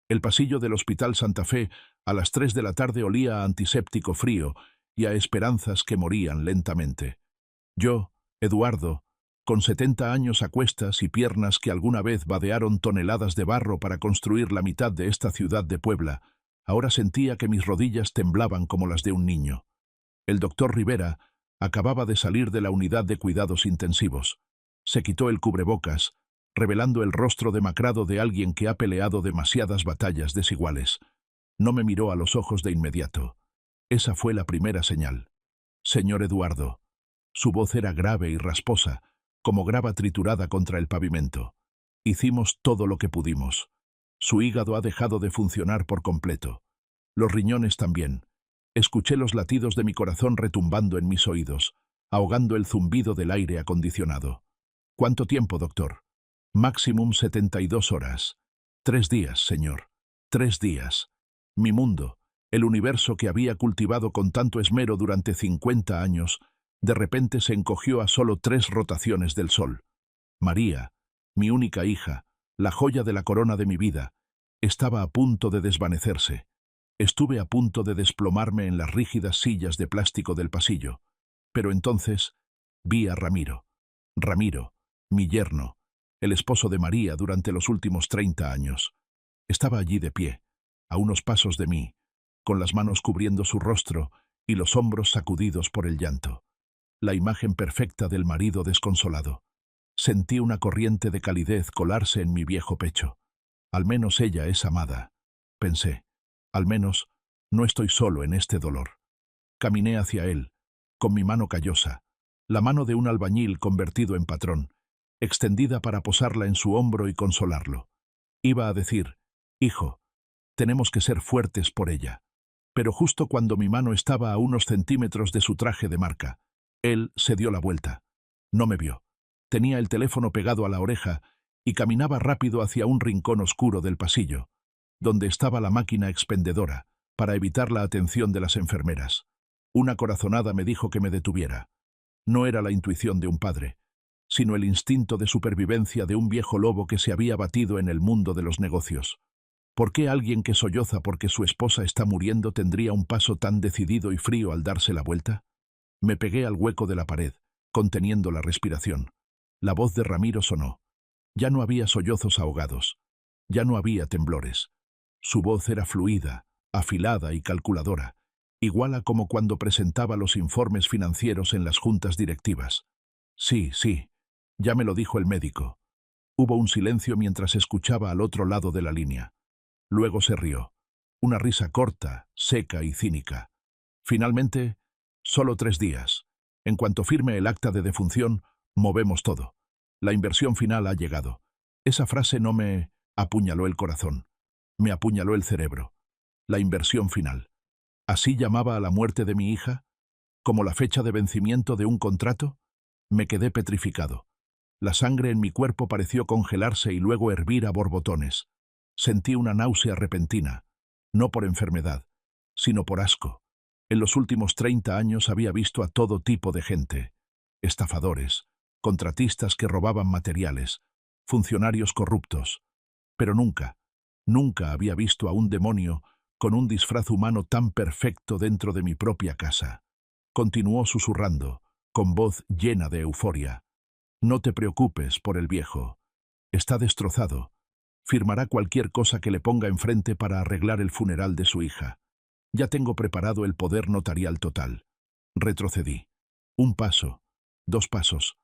El pasillo del Hospital Santa Fe a las 3 de la tarde olía a antiséptico frío y a esperanzas que morían lentamente. Yo, Eduardo, con 70 años a cuestas y piernas que alguna vez vadearon toneladas de barro para construir la mitad de esta ciudad de Puebla, ahora sentía que mis rodillas temblaban como las de un niño. El doctor Rivera acababa de salir de la unidad de cuidados intensivos. Se quitó el cubrebocas, revelando el rostro demacrado de alguien que ha peleado demasiadas batallas desiguales. No me miró a los ojos de inmediato. Esa fue la primera señal. Señor Eduardo. Su voz era grave y rasposa, como grava triturada contra el pavimento. Hicimos todo lo que pudimos. Su hígado ha dejado de funcionar por completo. Los riñones también. Escuché los latidos de mi corazón retumbando en mis oídos, ahogando el zumbido del aire acondicionado. ¿Cuánto tiempo, doctor? Máximum 72 horas. 3 días, señor. 3 días. Mi mundo, el universo que había cultivado con tanto esmero durante 50 años, de repente se encogió a solo 3 rotaciones del sol. María, mi única hija, la joya de la corona de mi vida, estaba a punto de desvanecerse. Estuve a punto de desplomarme en las rígidas sillas de plástico del pasillo. Pero entonces vi a Ramiro. Ramiro, mi yerno, el esposo de María durante los últimos 30 años. Estaba allí de pie, a unos pasos de mí, con las manos cubriendo su rostro y los hombros sacudidos por el llanto. La imagen perfecta del marido desconsolado. Sentí una corriente de calidez colarse en mi viejo pecho. Al menos ella es amada, pensé. Al menos no estoy solo en este dolor. Caminé hacia él, con mi mano callosa, la mano de un albañil convertido en patrón, extendida para posarla en su hombro y consolarlo. Iba a decir, hijo, tenemos que ser fuertes por ella. Pero justo cuando mi mano estaba a unos centímetros de su traje de marca, él se dio la vuelta. No me vio. Tenía el teléfono pegado a la oreja y caminaba rápido hacia un rincón oscuro del pasillo, donde estaba la máquina expendedora, para evitar la atención de las enfermeras. Una corazonada me dijo que me detuviera. No era la intuición de un padre, sino el instinto de supervivencia de un viejo lobo que se había batido en el mundo de los negocios. ¿Por qué alguien que solloza porque su esposa está muriendo tendría un paso tan decidido y frío al darse la vuelta? Me pegué al hueco de la pared, conteniendo la respiración. La voz de Ramiro sonó. Ya no había sollozos ahogados. Ya no había temblores. Su voz era fluida, afilada y calculadora, igual a como cuando presentaba los informes financieros en las juntas directivas. Sí, ya me lo dijo el médico. Hubo un silencio mientras escuchaba al otro lado de la línea. Luego se rió. Una risa corta, seca y cínica. Finalmente, solo 3 días. En cuanto firme el acta de defunción, movemos todo. La inversión final ha llegado. Esa frase no me apuñaló el corazón. Me apuñaló el cerebro. La inversión final. ¿Así llamaba a la muerte de mi hija? ¿Como la fecha de vencimiento de un contrato? Me quedé petrificado. La sangre en mi cuerpo pareció congelarse y luego hervir a borbotones. Sentí una náusea repentina, no por enfermedad, sino por asco. En los últimos 30 años había visto a todo tipo de gente. Estafadores, contratistas que robaban materiales, funcionarios corruptos. Pero nunca había visto a un demonio con un disfraz humano tan perfecto dentro de mi propia casa. Continuó susurrando, con voz llena de euforia. No te preocupes por el viejo. Está destrozado. Firmará cualquier cosa que le ponga enfrente para arreglar el funeral de su hija. Ya tengo preparado el poder notarial total. Retrocedí. 1 paso, 2 pasos.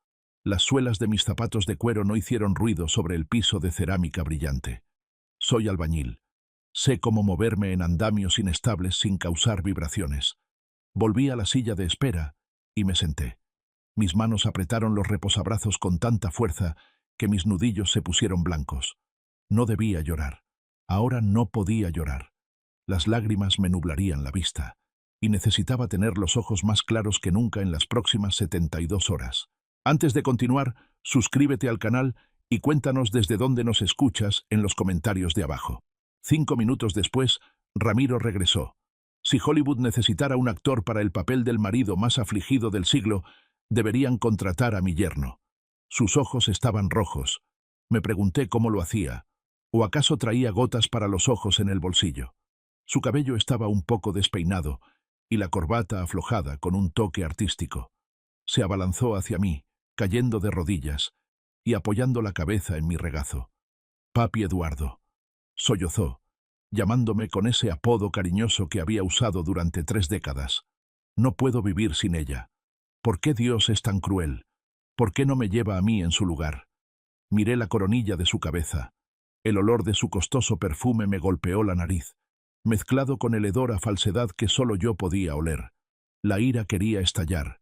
Las suelas de mis zapatos de cuero no hicieron ruido sobre el piso de cerámica brillante. Soy albañil. Sé cómo moverme en andamios inestables sin causar vibraciones. Volví a la silla de espera y me senté. Mis manos apretaron los reposabrazos con tanta fuerza que mis nudillos se pusieron blancos. No debía llorar. Ahora no podía llorar. Las lágrimas me nublarían la vista, y necesitaba tener los ojos más claros que nunca en las próximas 72 horas. Antes de continuar, suscríbete al canal y cuéntanos desde dónde nos escuchas en los comentarios de abajo. 5 minutos después, Ramiro regresó. Si Hollywood necesitara un actor para el papel del marido más afligido del siglo, deberían contratar a mi yerno. Sus ojos estaban rojos. Me pregunté cómo lo hacía. ¿O acaso traía gotas para los ojos en el bolsillo? Su cabello estaba un poco despeinado y la corbata aflojada con un toque artístico. Se abalanzó hacia mí, cayendo de rodillas y apoyando la cabeza en mi regazo. «Papi Eduardo», sollozó, llamándome con ese apodo cariñoso que había usado durante 3 décadas. «No puedo vivir sin ella. ¿Por qué Dios es tan cruel? ¿Por qué no me lleva a mí en su lugar?» Miré la coronilla de su cabeza. El olor de su costoso perfume me golpeó la nariz, mezclado con el hedor a falsedad que solo yo podía oler. La ira quería estallar.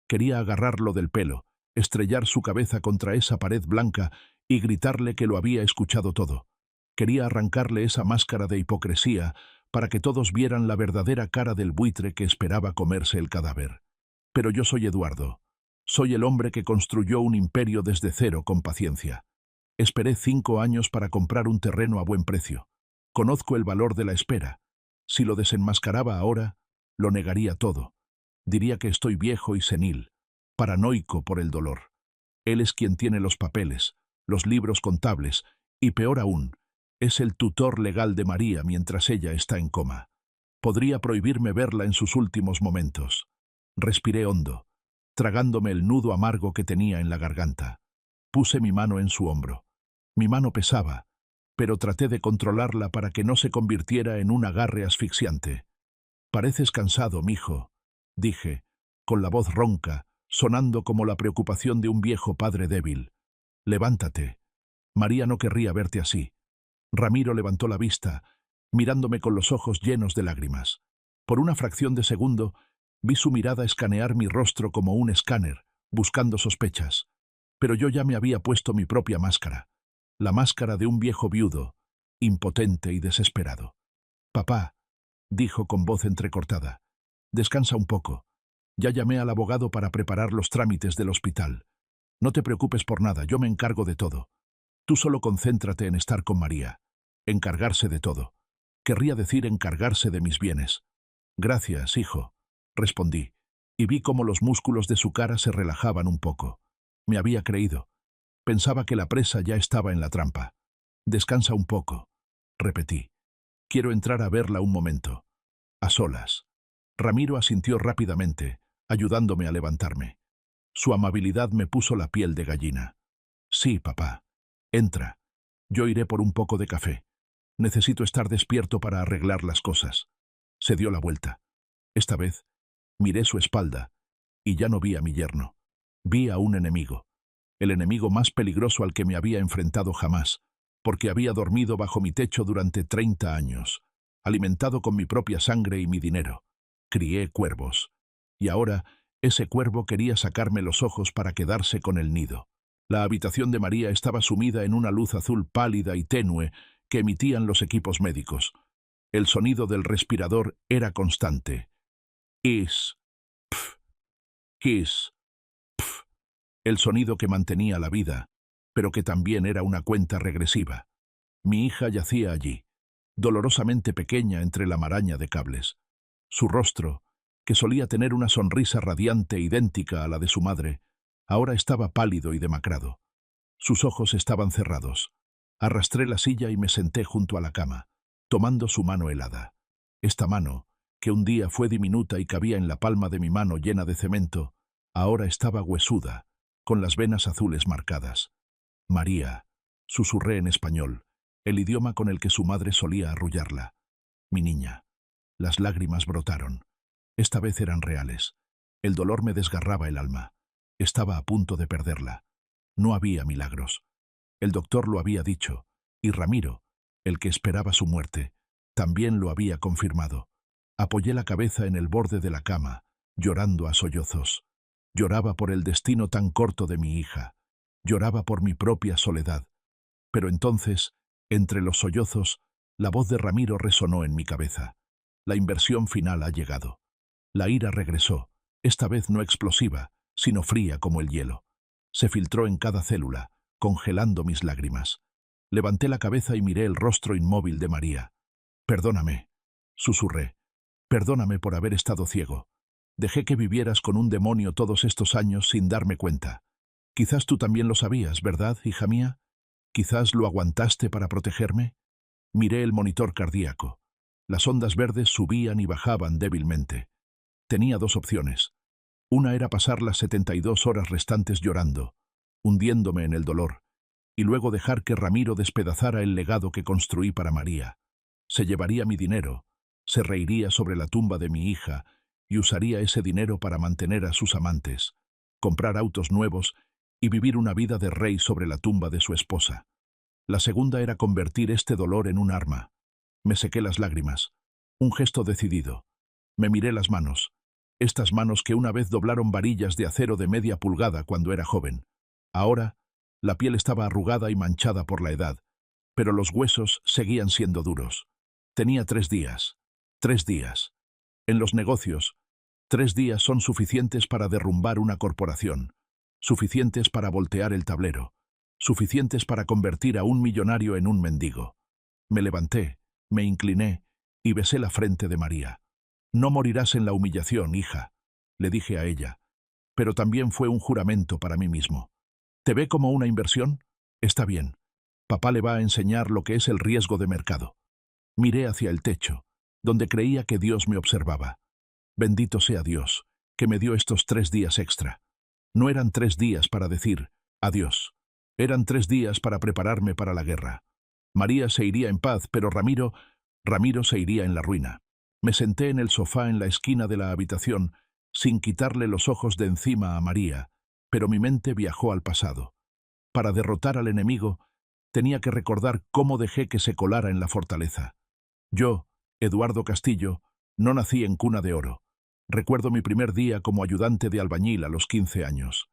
Quería agarrarlo del pelo, estrellar su cabeza contra esa pared blanca y gritarle que lo había escuchado todo. Quería arrancarle esa máscara de hipocresía para que todos vieran la verdadera cara del buitre que esperaba comerse el cadáver. Pero yo soy Eduardo. Soy el hombre que construyó un imperio desde cero con paciencia. Esperé 5 años para comprar un terreno a buen precio. Conozco el valor de la espera. Si lo desenmascaraba ahora, lo negaría todo. Diría que estoy viejo y senil, paranoico por el dolor. Él es quien tiene los papeles, los libros contables, y peor aún, es el tutor legal de María mientras ella está en coma. Podría prohibirme verla en sus últimos momentos. Respiré hondo, tragándome el nudo amargo que tenía en la garganta. Puse mi mano en su hombro. Mi mano pesaba, pero traté de controlarla para que no se convirtiera en un agarre asfixiante. «Pareces cansado, mijo», dije, con la voz ronca, sonando como la preocupación de un viejo padre débil. «Levántate. María no querría verte así». Ramiro levantó la vista, mirándome con los ojos llenos de lágrimas. Por una fracción de segundo, vi su mirada escanear mi rostro como un escáner, buscando sospechas. Pero yo ya me había puesto mi propia máscara, la máscara de un viejo viudo, impotente y desesperado. «Papá», dijo con voz entrecortada, «descansa un poco. Ya llamé al abogado para preparar los trámites del hospital. No te preocupes por nada, yo me encargo de todo. Tú solo concéntrate en estar con María. Encargarse de todo. Querría decir encargarse de mis bienes». «Gracias, hijo», respondí, y vi cómo los músculos de su cara se relajaban un poco. Me había creído. Pensaba que la presa ya estaba en la trampa. «Descansa un poco», repetí. «Quiero entrar a verla un momento. A solas». Ramiro asintió rápidamente, ayudándome a levantarme. Su amabilidad me puso la piel de gallina. «Sí, papá. Entra. Yo iré por un poco de café. Necesito estar despierto para arreglar las cosas». Se dio la vuelta. Esta vez, miré su espalda, y ya no vi a mi yerno. Vi a un enemigo. El enemigo más peligroso al que me había enfrentado jamás, porque había dormido bajo mi techo durante 30 años, alimentado con mi propia sangre y mi dinero. Crié cuervos. Y ahora, ese cuervo quería sacarme los ojos para quedarse con el nido. La habitación de María estaba sumida en una luz azul pálida y tenue que emitían los equipos médicos. El sonido del respirador era constante. Is, pf, his, pf. El sonido que mantenía la vida, pero que también era una cuenta regresiva. Mi hija yacía allí, dolorosamente pequeña entre la maraña de cables. Su rostro, que solía tener una sonrisa radiante idéntica a la de su madre, ahora estaba pálido y demacrado. Sus ojos estaban cerrados. Arrastré la silla y me senté junto a la cama, tomando su mano helada. Esta mano, que un día fue diminuta y cabía en la palma de mi mano llena de cemento, ahora estaba huesuda, con las venas azules marcadas. «María», susurré en español, el idioma con el que su madre solía arrullarla. «Mi niña». Las lágrimas brotaron. Esta vez eran reales. El dolor me desgarraba el alma. Estaba a punto de perderla. No había milagros. El doctor lo había dicho, y Ramiro, el que esperaba su muerte, también lo había confirmado. Apoyé la cabeza en el borde de la cama, llorando a sollozos. Lloraba por el destino tan corto de mi hija. Lloraba por mi propia soledad. Pero entonces, entre los sollozos, la voz de Ramiro resonó en mi cabeza. La inversión final ha llegado. La ira regresó, esta vez no explosiva, sino fría como el hielo. Se filtró en cada célula, congelando mis lágrimas. Levanté la cabeza y miré el rostro inmóvil de María. «Perdóname», susurré. «Perdóname por haber estado ciego. Dejé que vivieras con un demonio todos estos años sin darme cuenta. Quizás tú también lo sabías, ¿verdad, hija mía? ¿Quizás lo aguantaste para protegerme? Miré el monitor cardíaco. Las ondas verdes subían y bajaban débilmente. Tenía dos opciones. Una era pasar las 72 horas restantes llorando, hundiéndome en el dolor, y luego dejar que Ramiro despedazara el legado que construí para María. Se llevaría mi dinero, se reiría sobre la tumba de mi hija y usaría ese dinero para mantener a sus amantes, comprar autos nuevos y vivir una vida de rey sobre la tumba de su esposa. La segunda era convertir este dolor en un arma. Me sequé las lágrimas. Un gesto decidido. Me miré las manos. Estas manos que una vez doblaron varillas de acero de media pulgada cuando era joven. Ahora, la piel estaba arrugada y manchada por la edad, pero los huesos seguían siendo duros. Tenía 3 días. 3 días. En los negocios, 3 días son suficientes para derrumbar una corporación, suficientes para voltear el tablero, suficientes para convertir a un millonario en un mendigo. Me levanté, me incliné y besé la frente de María. No morirás en la humillación, hija, le dije a ella, pero también fue un juramento para mí mismo. ¿Te ve como una inversión? Está bien. Papá le va a enseñar lo que es el riesgo de mercado. Miré hacia el techo, donde creía que Dios me observaba. Bendito sea Dios, que me dio estos 3 días extra. No eran 3 días para decir adiós. Eran 3 días para prepararme para la guerra. María se iría en paz, pero Ramiro se iría en la ruina. Me senté en el sofá en la esquina de la habitación, sin quitarle los ojos de encima a María, pero mi mente viajó al pasado. Para derrotar al enemigo, tenía que recordar cómo dejé que se colara en la fortaleza. Yo, Eduardo Castillo, no nací en cuna de oro. Recuerdo mi primer día como ayudante de albañil a los 15 años.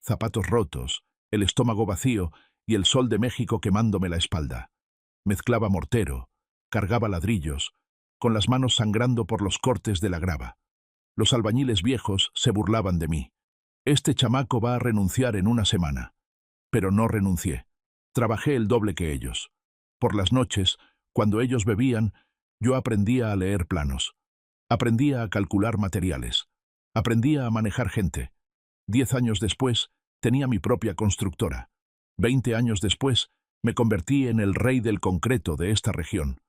Zapatos rotos, el estómago vacío y el sol de México quemándome la espalda. Mezclaba mortero, cargaba ladrillos, con las manos sangrando por los cortes de la grava. Los albañiles viejos se burlaban de mí. Este chamaco va a renunciar en una semana. Pero no renuncié. Trabajé el doble que ellos. Por las noches, cuando ellos bebían, yo aprendía a leer planos. Aprendía a calcular materiales. Aprendía a manejar gente. 10 años después, tenía mi propia constructora. 20 años después, me convertí en el rey del concreto de esta región.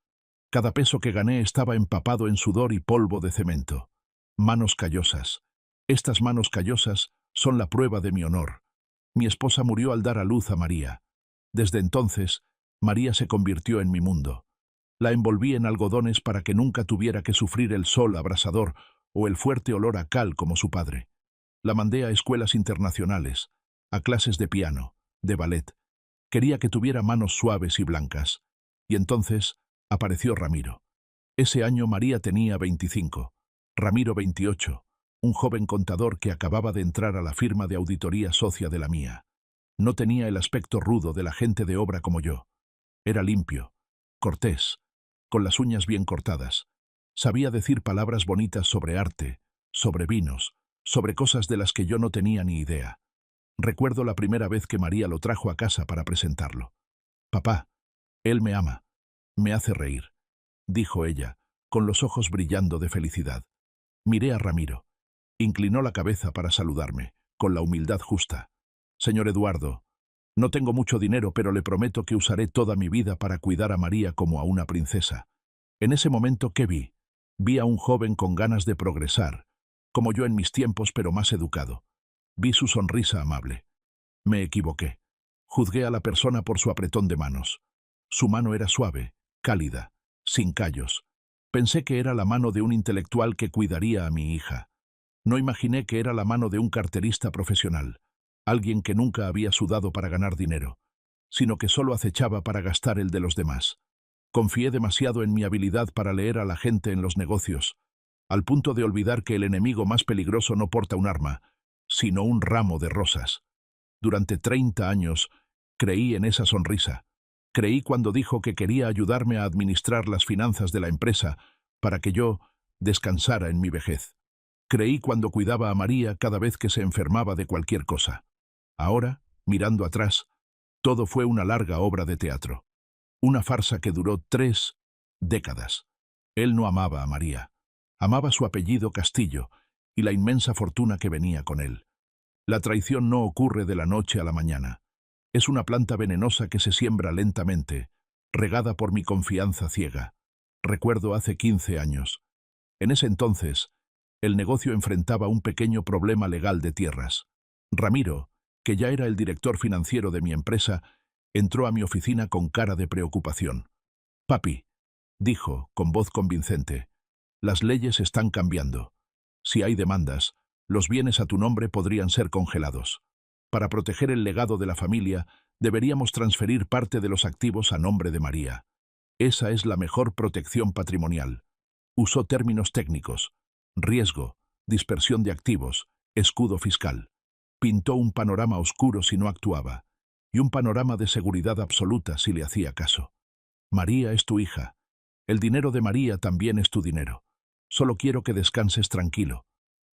Cada peso que gané estaba empapado en sudor y polvo de cemento. Manos callosas. Estas manos callosas son la prueba de mi honor. Mi esposa murió al dar a luz a María. Desde entonces, María se convirtió en mi mundo. La envolví en algodones para que nunca tuviera que sufrir el sol abrasador o el fuerte olor a cal como su padre. La mandé a escuelas internacionales, a clases de piano, de ballet. Quería que tuviera manos suaves y blancas. Y entonces apareció Ramiro. Ese año María tenía 25, Ramiro 28, un joven contador que acababa de entrar a la firma de auditoría socia de la mía. No tenía el aspecto rudo de la gente de obra como yo. Era limpio, cortés, con las uñas bien cortadas. Sabía decir palabras bonitas sobre arte, sobre vinos, sobre cosas de las que yo no tenía ni idea. Recuerdo la primera vez que María lo trajo a casa para presentarlo. «Papá, él me ama, me hace reír», dijo ella, con los ojos brillando de felicidad. Miré a Ramiro. Inclinó la cabeza para saludarme, con la humildad justa. «Señor Eduardo, no tengo mucho dinero, pero le prometo que usaré toda mi vida para cuidar a María como a una princesa». En ese momento, ¿qué vi? Vi a un joven con ganas de progresar, como yo en mis tiempos, pero más educado. Vi su sonrisa amable. Me equivoqué. Juzgué a la persona por su apretón de manos. Su mano era suave, cálida, sin callos. Pensé que era la mano de un intelectual que cuidaría a mi hija. No imaginé que era la mano de un carterista profesional, alguien que nunca había sudado para ganar dinero, sino que solo acechaba para gastar el de los demás. Confié demasiado en mi habilidad para leer a la gente en los negocios, al punto de olvidar que el enemigo más peligroso no porta un arma, sino un ramo de rosas. Durante 30 años creí en esa sonrisa. Creí cuando dijo que quería ayudarme a administrar las finanzas de la empresa para que yo descansara en mi vejez. Creí cuando cuidaba a María cada vez que se enfermaba de cualquier cosa. Ahora, mirando atrás, todo fue una larga obra de teatro. Una farsa que duró 3 décadas. Él no amaba a María. Amaba su apellido Castillo y la inmensa fortuna que venía con él. La traición no ocurre de la noche a la mañana. Es una planta venenosa que se siembra lentamente, regada por mi confianza ciega. Recuerdo hace 15 años. En ese entonces, el negocio enfrentaba un pequeño problema legal de tierras. Ramiro, que ya era el director financiero de mi empresa, entró a mi oficina con cara de preocupación. «Papi», dijo, con voz convincente, «las leyes están cambiando. Si hay demandas, los bienes a tu nombre podrían ser congelados. Para proteger el legado de la familia, deberíamos transferir parte de los activos a nombre de María. Esa es la mejor protección patrimonial». Usó términos técnicos: riesgo, dispersión de activos, escudo fiscal. Pintó un panorama oscuro si no actuaba, y un panorama de seguridad absoluta si le hacía caso. «María es tu hija. El dinero de María también es tu dinero. Solo quiero que descanses tranquilo»,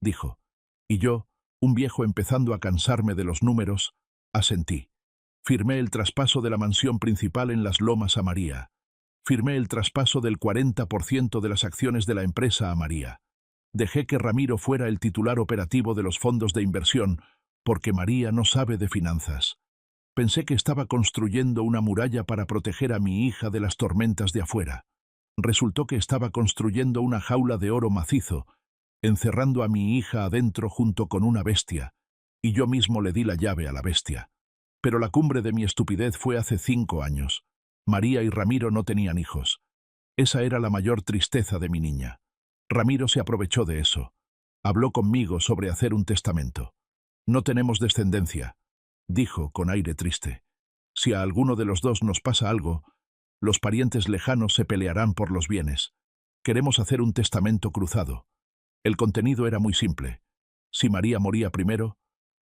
dijo. Y yo, un viejo empezando a cansarme de los números, asentí. Firmé el traspaso de la mansión principal en Las Lomas a María. Firmé el traspaso del 40% de las acciones de la empresa a María. Dejé que Ramiro fuera el titular operativo de los fondos de inversión, porque María no sabe de finanzas. Pensé que estaba construyendo una muralla para proteger a mi hija de las tormentas de afuera. Resultó que estaba construyendo una jaula de oro macizo, encerrando a mi hija adentro junto con una bestia, y yo mismo le di la llave a la bestia. Pero la cumbre de mi estupidez fue hace 5 años. María y Ramiro no tenían hijos. Esa era la mayor tristeza de mi niña. Ramiro se aprovechó de eso. Habló conmigo sobre hacer un testamento. «No tenemos descendencia», dijo con aire triste. «Si a alguno de los dos nos pasa algo, los parientes lejanos se pelearán por los bienes. Queremos hacer un testamento cruzado». El contenido era muy simple. Si María moría primero,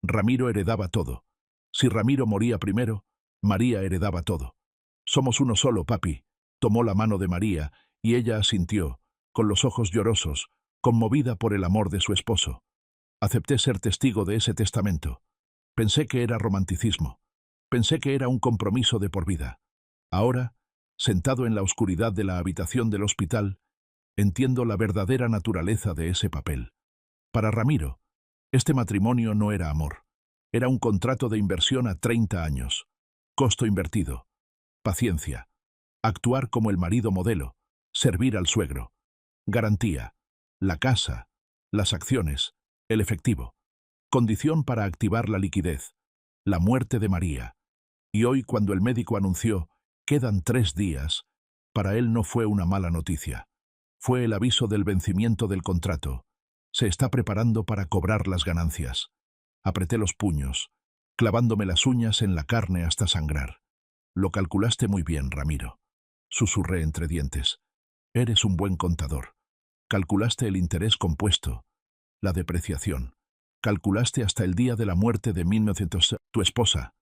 Ramiro heredaba todo. Si Ramiro moría primero, María heredaba todo. «Somos uno solo, papi». Tomó la mano de María, y ella asintió, con los ojos llorosos, conmovida por el amor de su esposo. Acepté ser testigo de ese testamento. Pensé que era romanticismo. Pensé que era un compromiso de por vida. Ahora, sentado en la oscuridad de la habitación del hospital, entiendo la verdadera naturaleza de ese papel. Para Ramiro, este matrimonio no era amor. Era un contrato de inversión a 30 años. Costo invertido. Paciencia. Actuar como el marido modelo. Servir al suegro. Garantía. La casa. Las acciones. El efectivo. Condición para activar la liquidez. La muerte de María. Y hoy, cuando el médico anunció «quedan 3 días», para él no fue una mala noticia. Fue el aviso del vencimiento del contrato. Se está preparando para cobrar las ganancias. Apreté los puños, clavándome las uñas en la carne hasta sangrar. «Lo calculaste muy bien, Ramiro», susurré entre dientes. «Eres un buen contador. Calculaste el interés compuesto, la depreciación. Calculaste hasta el día de la muerte de 1900. Tu esposa».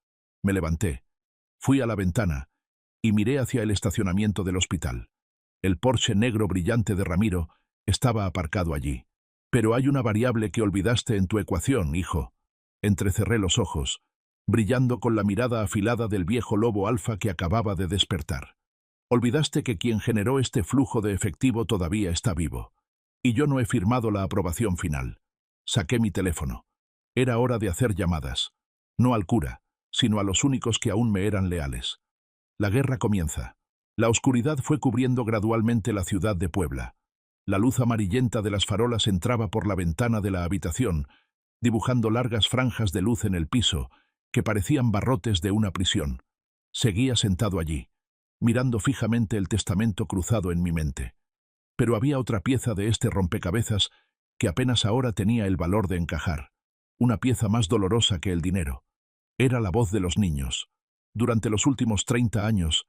Me levanté, fui a la ventana y miré hacia el estacionamiento del hospital. El Porsche negro brillante de Ramiro estaba aparcado allí. «Pero hay una variable que olvidaste en tu ecuación, hijo». Entrecerré los ojos, brillando con la mirada afilada del viejo lobo alfa que acababa de despertar. «Olvidaste que quien generó este flujo de efectivo todavía está vivo. Y yo no he firmado la aprobación final». Saqué mi teléfono. Era hora de hacer llamadas. No al cura, sino a los únicos que aún me eran leales. La guerra comienza. La oscuridad fue cubriendo gradualmente la ciudad de Puebla. La luz amarillenta de las farolas entraba por la ventana de la habitación, dibujando largas franjas de luz en el piso, que parecían barrotes de una prisión. Seguía sentado allí, mirando fijamente el testamento cruzado en mi mente. Pero había otra pieza de este rompecabezas que apenas ahora tenía el valor de encajar. Una pieza más dolorosa que el dinero. Era la voz de los niños. Durante los últimos 30 años,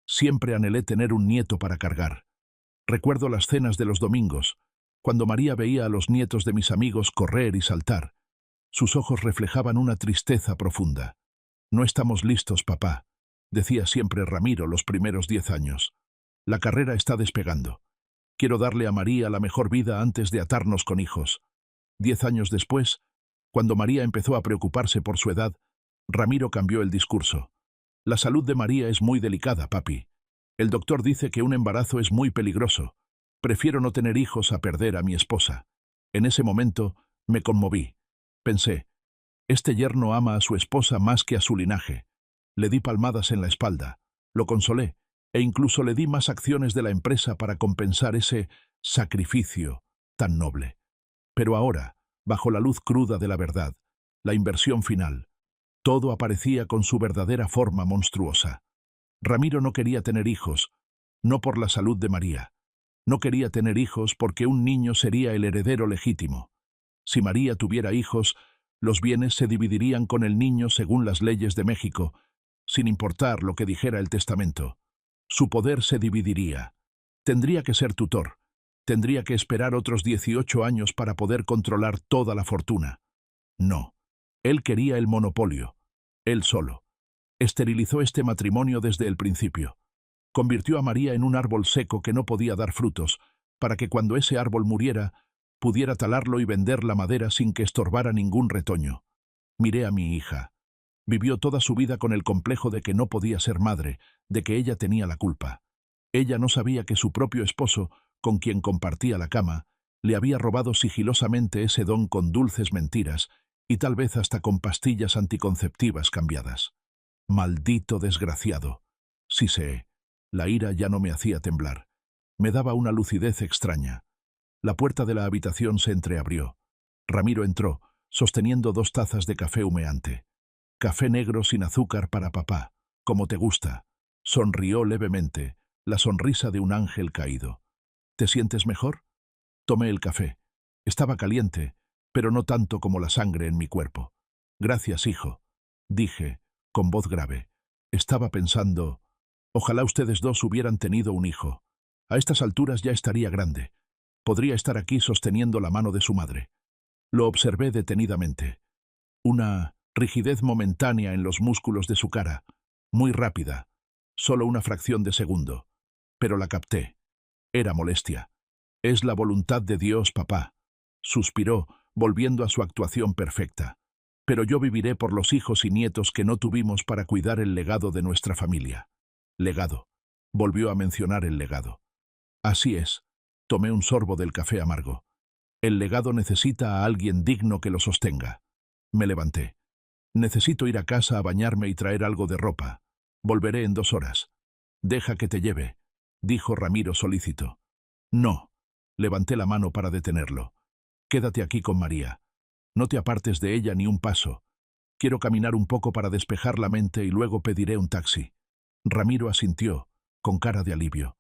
siempre anhelé tener un nieto para cargar. Recuerdo las cenas de los domingos, cuando María veía a los nietos de mis amigos correr y saltar. Sus ojos reflejaban una tristeza profunda. «No estamos listos, papá», decía siempre Ramiro los primeros 10 años. «La carrera está despegando. Quiero darle a María la mejor vida antes de atarnos con hijos». 10 años después, cuando María empezó a preocuparse por su edad, Ramiro cambió el discurso. «La salud de María es muy delicada, papi. El doctor dice que un embarazo es muy peligroso. Prefiero no tener hijos a perder a mi esposa». En ese momento me conmoví. Pensé, este yerno ama a su esposa más que a su linaje. Le di palmadas en la espalda, lo consolé, e incluso le di más acciones de la empresa para compensar ese sacrificio tan noble. Pero ahora, bajo la luz cruda de la verdad, la inversión final, todo aparecía con su verdadera forma monstruosa. Ramiro no quería tener hijos, no por la salud de María. No quería tener hijos porque un niño sería el heredero legítimo. Si María tuviera hijos, los bienes se dividirían con el niño según las leyes de México, sin importar lo que dijera el testamento. Su poder se dividiría. Tendría que ser tutor. Tendría que esperar otros 18 años para poder controlar toda la fortuna. No. Él quería el monopolio. Él solo. Esterilizó este matrimonio desde el principio. Convirtió a María en un árbol seco que no podía dar frutos, para que cuando ese árbol muriera, pudiera talarlo y vender la madera sin que estorbara ningún retoño. Miré a mi hija. Vivió toda su vida con el complejo de que no podía ser madre, de que ella tenía la culpa. Ella no sabía que su propio esposo, con quien compartía la cama, le había robado sigilosamente ese don con dulces mentiras y tal vez hasta con pastillas anticonceptivas cambiadas. Maldito desgraciado. Sí sé, la ira ya no me hacía temblar. Me daba una lucidez extraña. La puerta de la habitación se entreabrió. Ramiro entró, sosteniendo 2 tazas de café humeante. Café negro sin azúcar para papá, como te gusta. Sonrió levemente, la sonrisa de un ángel caído. ¿Te sientes mejor? Tomé el café. Estaba caliente, pero no tanto como la sangre en mi cuerpo. Gracias, hijo, dije, con voz grave. Estaba pensando, ojalá ustedes dos hubieran tenido un hijo. A estas alturas ya estaría grande. Podría estar aquí sosteniendo la mano de su madre. Lo observé detenidamente. Una rigidez momentánea en los músculos de su cara, muy rápida, solo una fracción de segundo. Pero la capté. Era molestia. Es la voluntad de Dios, papá. Suspiró, volviendo a su actuación perfecta. Pero yo viviré por los hijos y nietos que no tuvimos para cuidar el legado de nuestra familia. Legado. Volvió a mencionar el legado. Así es. Tomé un sorbo del café amargo. El legado necesita a alguien digno que lo sostenga. Me levanté. Necesito ir a casa a bañarme y traer algo de ropa. Volveré en 2 horas. Deja que te lleve, dijo Ramiro solícito. No. Levanté la mano para detenerlo. Quédate aquí con María. No te apartes de ella ni un paso. Quiero caminar un poco para despejar la mente y luego pediré un taxi. Ramiro asintió, con cara de alivio.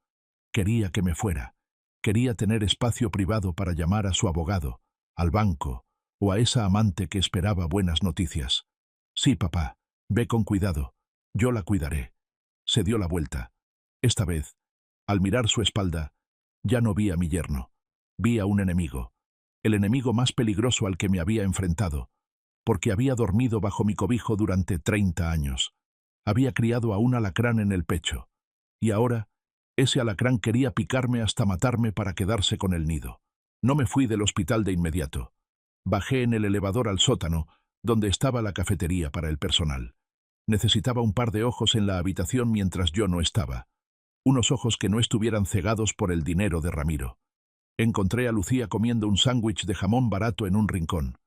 Quería que me fuera. Quería tener espacio privado para llamar a su abogado, al banco, o a esa amante que esperaba buenas noticias. Sí, papá, ve con cuidado. Yo la cuidaré. Se dio la vuelta. Esta vez, al mirar su espalda, ya no vi a mi yerno. Vi a un enemigo. El enemigo más peligroso al que me había enfrentado, porque había dormido bajo mi cobijo durante 30 años. Había criado a un alacrán en el pecho. Y ahora, ese alacrán quería picarme hasta matarme para quedarse con el nido. No me fui del hospital de inmediato. Bajé en el elevador al sótano, donde estaba la cafetería para el personal. Necesitaba un par de ojos en la habitación mientras yo no estaba. Unos ojos que no estuvieran cegados por el dinero de Ramiro. Encontré a Lucía comiendo un sándwich de jamón barato en un rincón.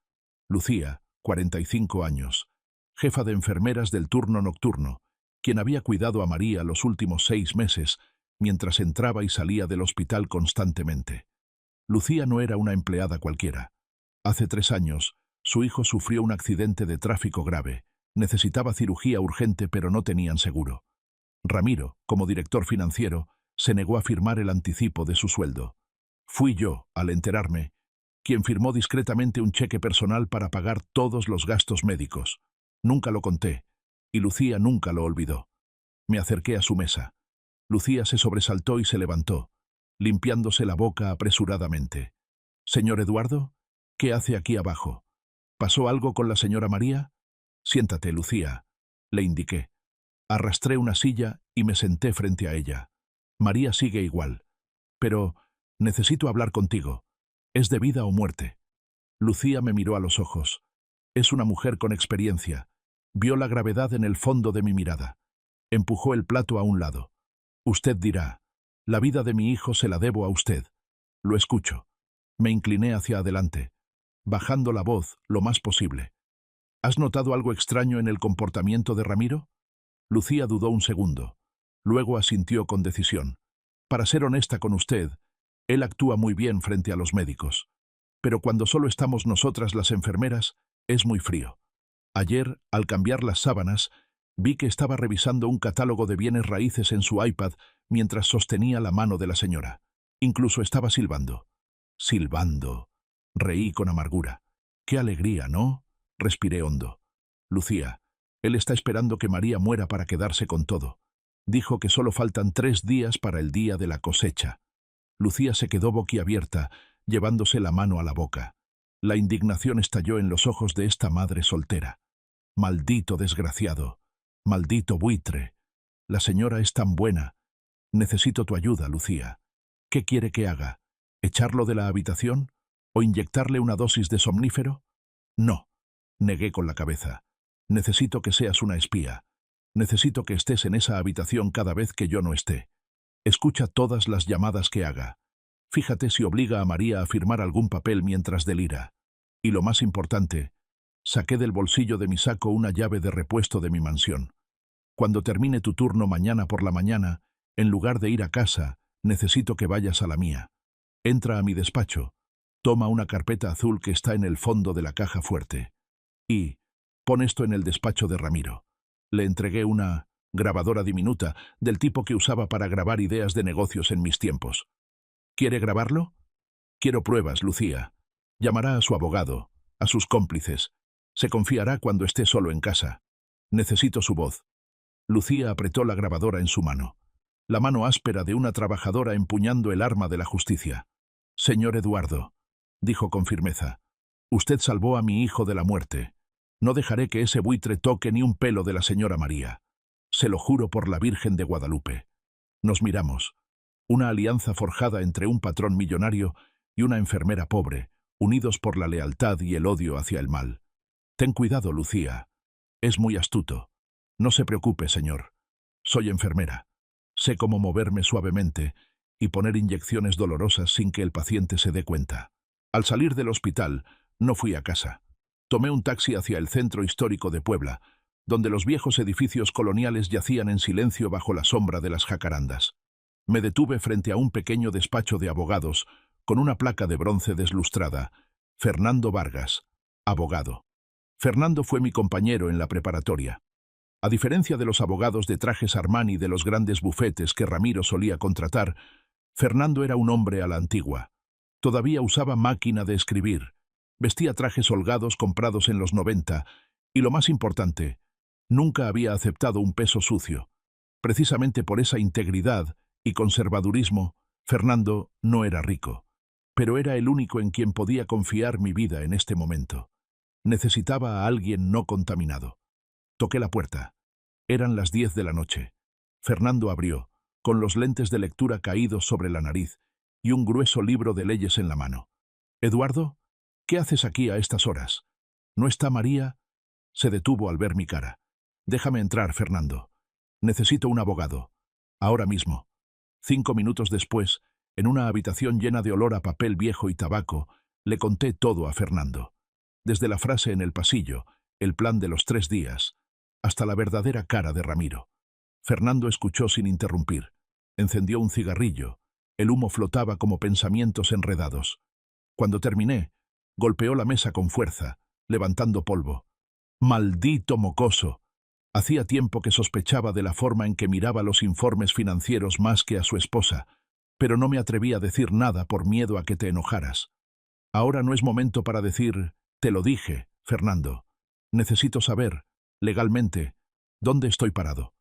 Lucía, 45 años, jefa de enfermeras del turno nocturno, quien había cuidado a María los últimos 6 meses, mientras entraba y salía del hospital constantemente. Lucía no era una empleada cualquiera. Hace 3 años, su hijo sufrió un accidente de tráfico grave. Necesitaba cirugía urgente, pero no tenían seguro. Ramiro, como director financiero, se negó a firmar el anticipo de su sueldo. Fui yo, al enterarme, quien firmó discretamente un cheque personal para pagar todos los gastos médicos. Nunca lo conté, y Lucía nunca lo olvidó. Me acerqué a su mesa. Lucía se sobresaltó y se levantó, limpiándose la boca apresuradamente. «Señor Eduardo, ¿qué hace aquí abajo? ¿Pasó algo con la señora María?» «Siéntate, Lucía», le indiqué. Arrastré una silla y me senté frente a ella. «María sigue igual. Pero necesito hablar contigo. ¿Es de vida o muerte?» Lucía me miró a los ojos. Es una mujer con experiencia. Vio la gravedad en el fondo de mi mirada. Empujó el plato a un lado. «Usted dirá, la vida de mi hijo se la debo a usted. Lo escucho». Me incliné hacia adelante, bajando la voz lo más posible. «¿Has notado algo extraño en el comportamiento de Ramiro?» Lucía dudó un segundo. Luego asintió con decisión. Para ser honesta con usted, él actúa muy bien frente a los médicos. Pero cuando solo estamos nosotras las enfermeras, es muy frío. Ayer, al cambiar las sábanas, vi que estaba revisando un catálogo de bienes raíces en su iPad mientras sostenía la mano de la señora. Incluso estaba silbando. Silbando. Reí con amargura. ¡Qué alegría!, ¿no? Respiré hondo. Lucía, él está esperando que María muera para quedarse con todo. Dijo que solo faltan 3 días para el día de la cosecha. Lucía se quedó boquiabierta, llevándose la mano a la boca. La indignación estalló en los ojos de esta madre soltera. Maldito desgraciado. Maldito buitre. La señora es tan buena. Necesito tu ayuda, Lucía. ¿Qué quiere que haga? ¿Echarlo de la habitación? ¿O inyectarle una dosis de somnífero? No. Negué con la cabeza. Necesito que seas una espía. Necesito que estés en esa habitación cada vez que yo no esté. Escucha todas las llamadas que haga. Fíjate si obliga a María a firmar algún papel mientras delira. Y lo más importante, saqué del bolsillo de mi saco una llave de repuesto de mi mansión. Cuando termine tu turno mañana por la mañana, en lugar de ir a casa, necesito que vayas a la mía. Entra a mi despacho, toma una carpeta azul que está en el fondo de la caja fuerte. Y pon esto en el despacho de Ramiro. Le entregué una grabadora diminuta, del tipo que usaba para grabar ideas de negocios en mis tiempos. ¿Quiere grabarlo? Quiero pruebas, Lucía. Llamará a su abogado, a sus cómplices. Se confiará cuando esté solo en casa. Necesito su voz. Lucía apretó la grabadora en su mano. La mano áspera de una trabajadora empuñando el arma de la justicia. Señor Eduardo, dijo con firmeza, usted salvó a mi hijo de la muerte. No dejaré que ese buitre toque ni un pelo de la señora María. Se lo juro por la Virgen de Guadalupe. Nos miramos. Una alianza forjada entre un patrón millonario y una enfermera pobre, unidos por la lealtad y el odio hacia el mal. Ten cuidado, Lucía. Es muy astuto. No se preocupe, señor. Soy enfermera. Sé cómo moverme suavemente y poner inyecciones dolorosas sin que el paciente se dé cuenta. Al salir del hospital, no fui a casa. Tomé un taxi hacia el centro histórico de Puebla, donde los viejos edificios coloniales yacían en silencio bajo la sombra de las jacarandas. Me detuve frente a un pequeño despacho de abogados, con una placa de bronce deslustrada. Fernando Vargas, abogado. Fernando fue mi compañero en la preparatoria. A diferencia de los abogados de trajes Armani de los grandes bufetes que Ramiro solía contratar, Fernando era un hombre a la antigua. Todavía usaba máquina de escribir. Vestía trajes holgados comprados en los 90, y lo más importante, nunca había aceptado un peso sucio. Precisamente por esa integridad y conservadurismo, Fernando no era rico, pero era el único en quien podía confiar mi vida en este momento. Necesitaba a alguien no contaminado. Toqué la puerta. Eran las 10 de la noche. Fernando abrió, con los lentes de lectura caídos sobre la nariz y un grueso libro de leyes en la mano. «Eduardo, ¿qué haces aquí a estas horas? ¿No está María?» Se detuvo al ver mi cara. «Déjame entrar, Fernando. Necesito un abogado. Ahora mismo». 5 minutos después, en una habitación llena de olor a papel viejo y tabaco, le conté todo a Fernando. Desde la frase en el pasillo, el plan de los 3 días, hasta la verdadera cara de Ramiro. Fernando escuchó sin interrumpir. Encendió un cigarrillo. El humo flotaba como pensamientos enredados. Cuando terminé, golpeó la mesa con fuerza, levantando polvo. ¡Maldito mocoso! Hacía tiempo que sospechaba de la forma en que miraba los informes financieros más que a su esposa, pero no me atreví a decir nada por miedo a que te enojaras. Ahora no es momento para decir, te lo dije, Fernando. Necesito saber, legalmente, dónde estoy parado.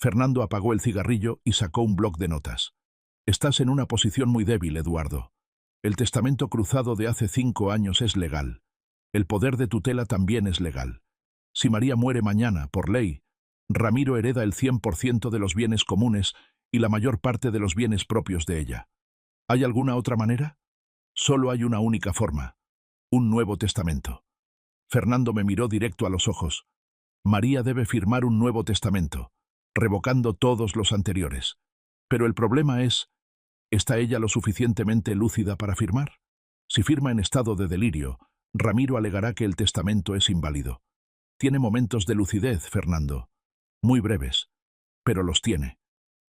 Fernando apagó el cigarrillo y sacó un bloc de notas. Estás en una posición muy débil, Eduardo. El testamento cruzado de hace 5 años es legal. El poder de tutela también es legal. Si María muere mañana, por ley, Ramiro hereda el 100% de los bienes comunes y la mayor parte de los bienes propios de ella. ¿Hay alguna otra manera? Solo hay una única forma. Un nuevo testamento. Fernando me miró directo a los ojos. María debe firmar un nuevo testamento, revocando todos los anteriores. Pero el problema es, ¿está ella lo suficientemente lúcida para firmar? Si firma en estado de delirio, Ramiro alegará que el testamento es inválido. Tiene momentos de lucidez, Fernando. Muy breves, pero los tiene.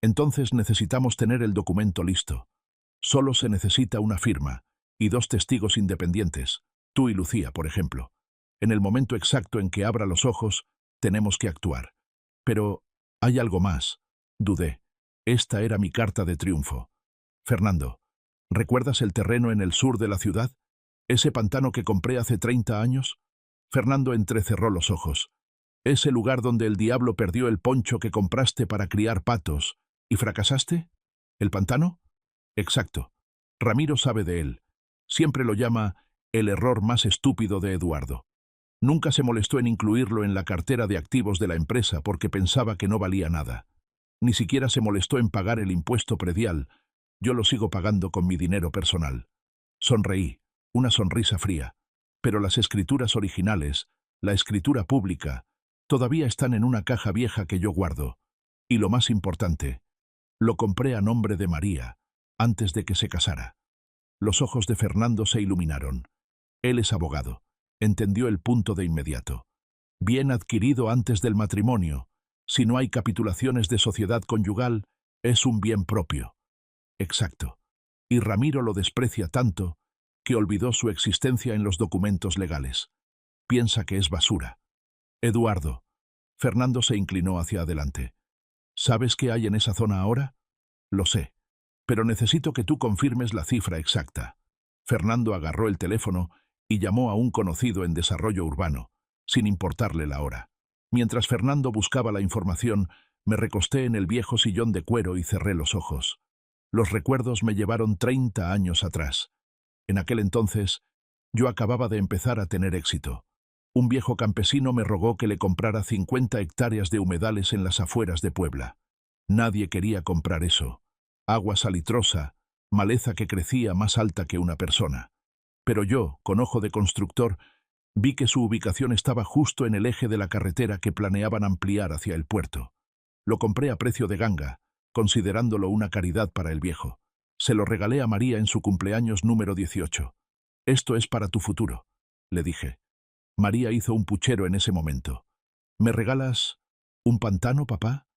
Entonces necesitamos tener el documento listo. Solo se necesita una firma y 2 testigos independientes, tú y Lucía, por ejemplo. En el momento exacto en que abra los ojos, tenemos que actuar. Pero hay algo más. Dudé. Esta era mi carta de triunfo. Fernando, ¿recuerdas el terreno en el sur de la ciudad? ¿Ese pantano que compré hace 30 años? Fernando entrecerró los ojos. ¿Ese lugar donde el diablo perdió el poncho que compraste para criar patos y fracasaste? ¿El pantano? Exacto. Ramiro sabe de él. Siempre lo llama el error más estúpido de Eduardo. Nunca se molestó en incluirlo en la cartera de activos de la empresa porque pensaba que no valía nada. Ni siquiera se molestó en pagar el impuesto predial. Yo lo sigo pagando con mi dinero personal. Sonreí, una sonrisa fría. Pero las escrituras originales, la escritura pública, todavía están en una caja vieja que yo guardo. Y lo más importante, lo compré a nombre de María, antes de que se casara. Los ojos de Fernando se iluminaron. Él es abogado. Entendió el punto de inmediato. Bien adquirido antes del matrimonio. Si no hay capitulaciones de sociedad conyugal, es un bien propio. Exacto. Y Ramiro lo desprecia tanto que olvidó su existencia en los documentos legales. Piensa que es basura. Eduardo. Fernando se inclinó hacia adelante. ¿Sabes qué hay en esa zona ahora? Lo sé. Pero necesito que tú confirmes la cifra exacta. Fernando agarró el teléfono y llamó a un conocido en desarrollo urbano, sin importarle la hora. Mientras Fernando buscaba la información, me recosté en el viejo sillón de cuero y cerré los ojos. Los recuerdos me llevaron 30 años atrás. En aquel entonces, yo acababa de empezar a tener éxito. Un viejo campesino me rogó que le comprara 50 hectáreas de humedales en las afueras de Puebla. Nadie quería comprar eso. Agua salitrosa, maleza que crecía más alta que una persona. Pero yo, con ojo de constructor, vi que su ubicación estaba justo en el eje de la carretera que planeaban ampliar hacia el puerto. Lo compré a precio de ganga, considerándolo una caridad para el viejo. Se lo regalé a María en su cumpleaños número 18. Esto es para tu futuro, le dije. María hizo un puchero en ese momento. ¿Me regalas un pantano, papá?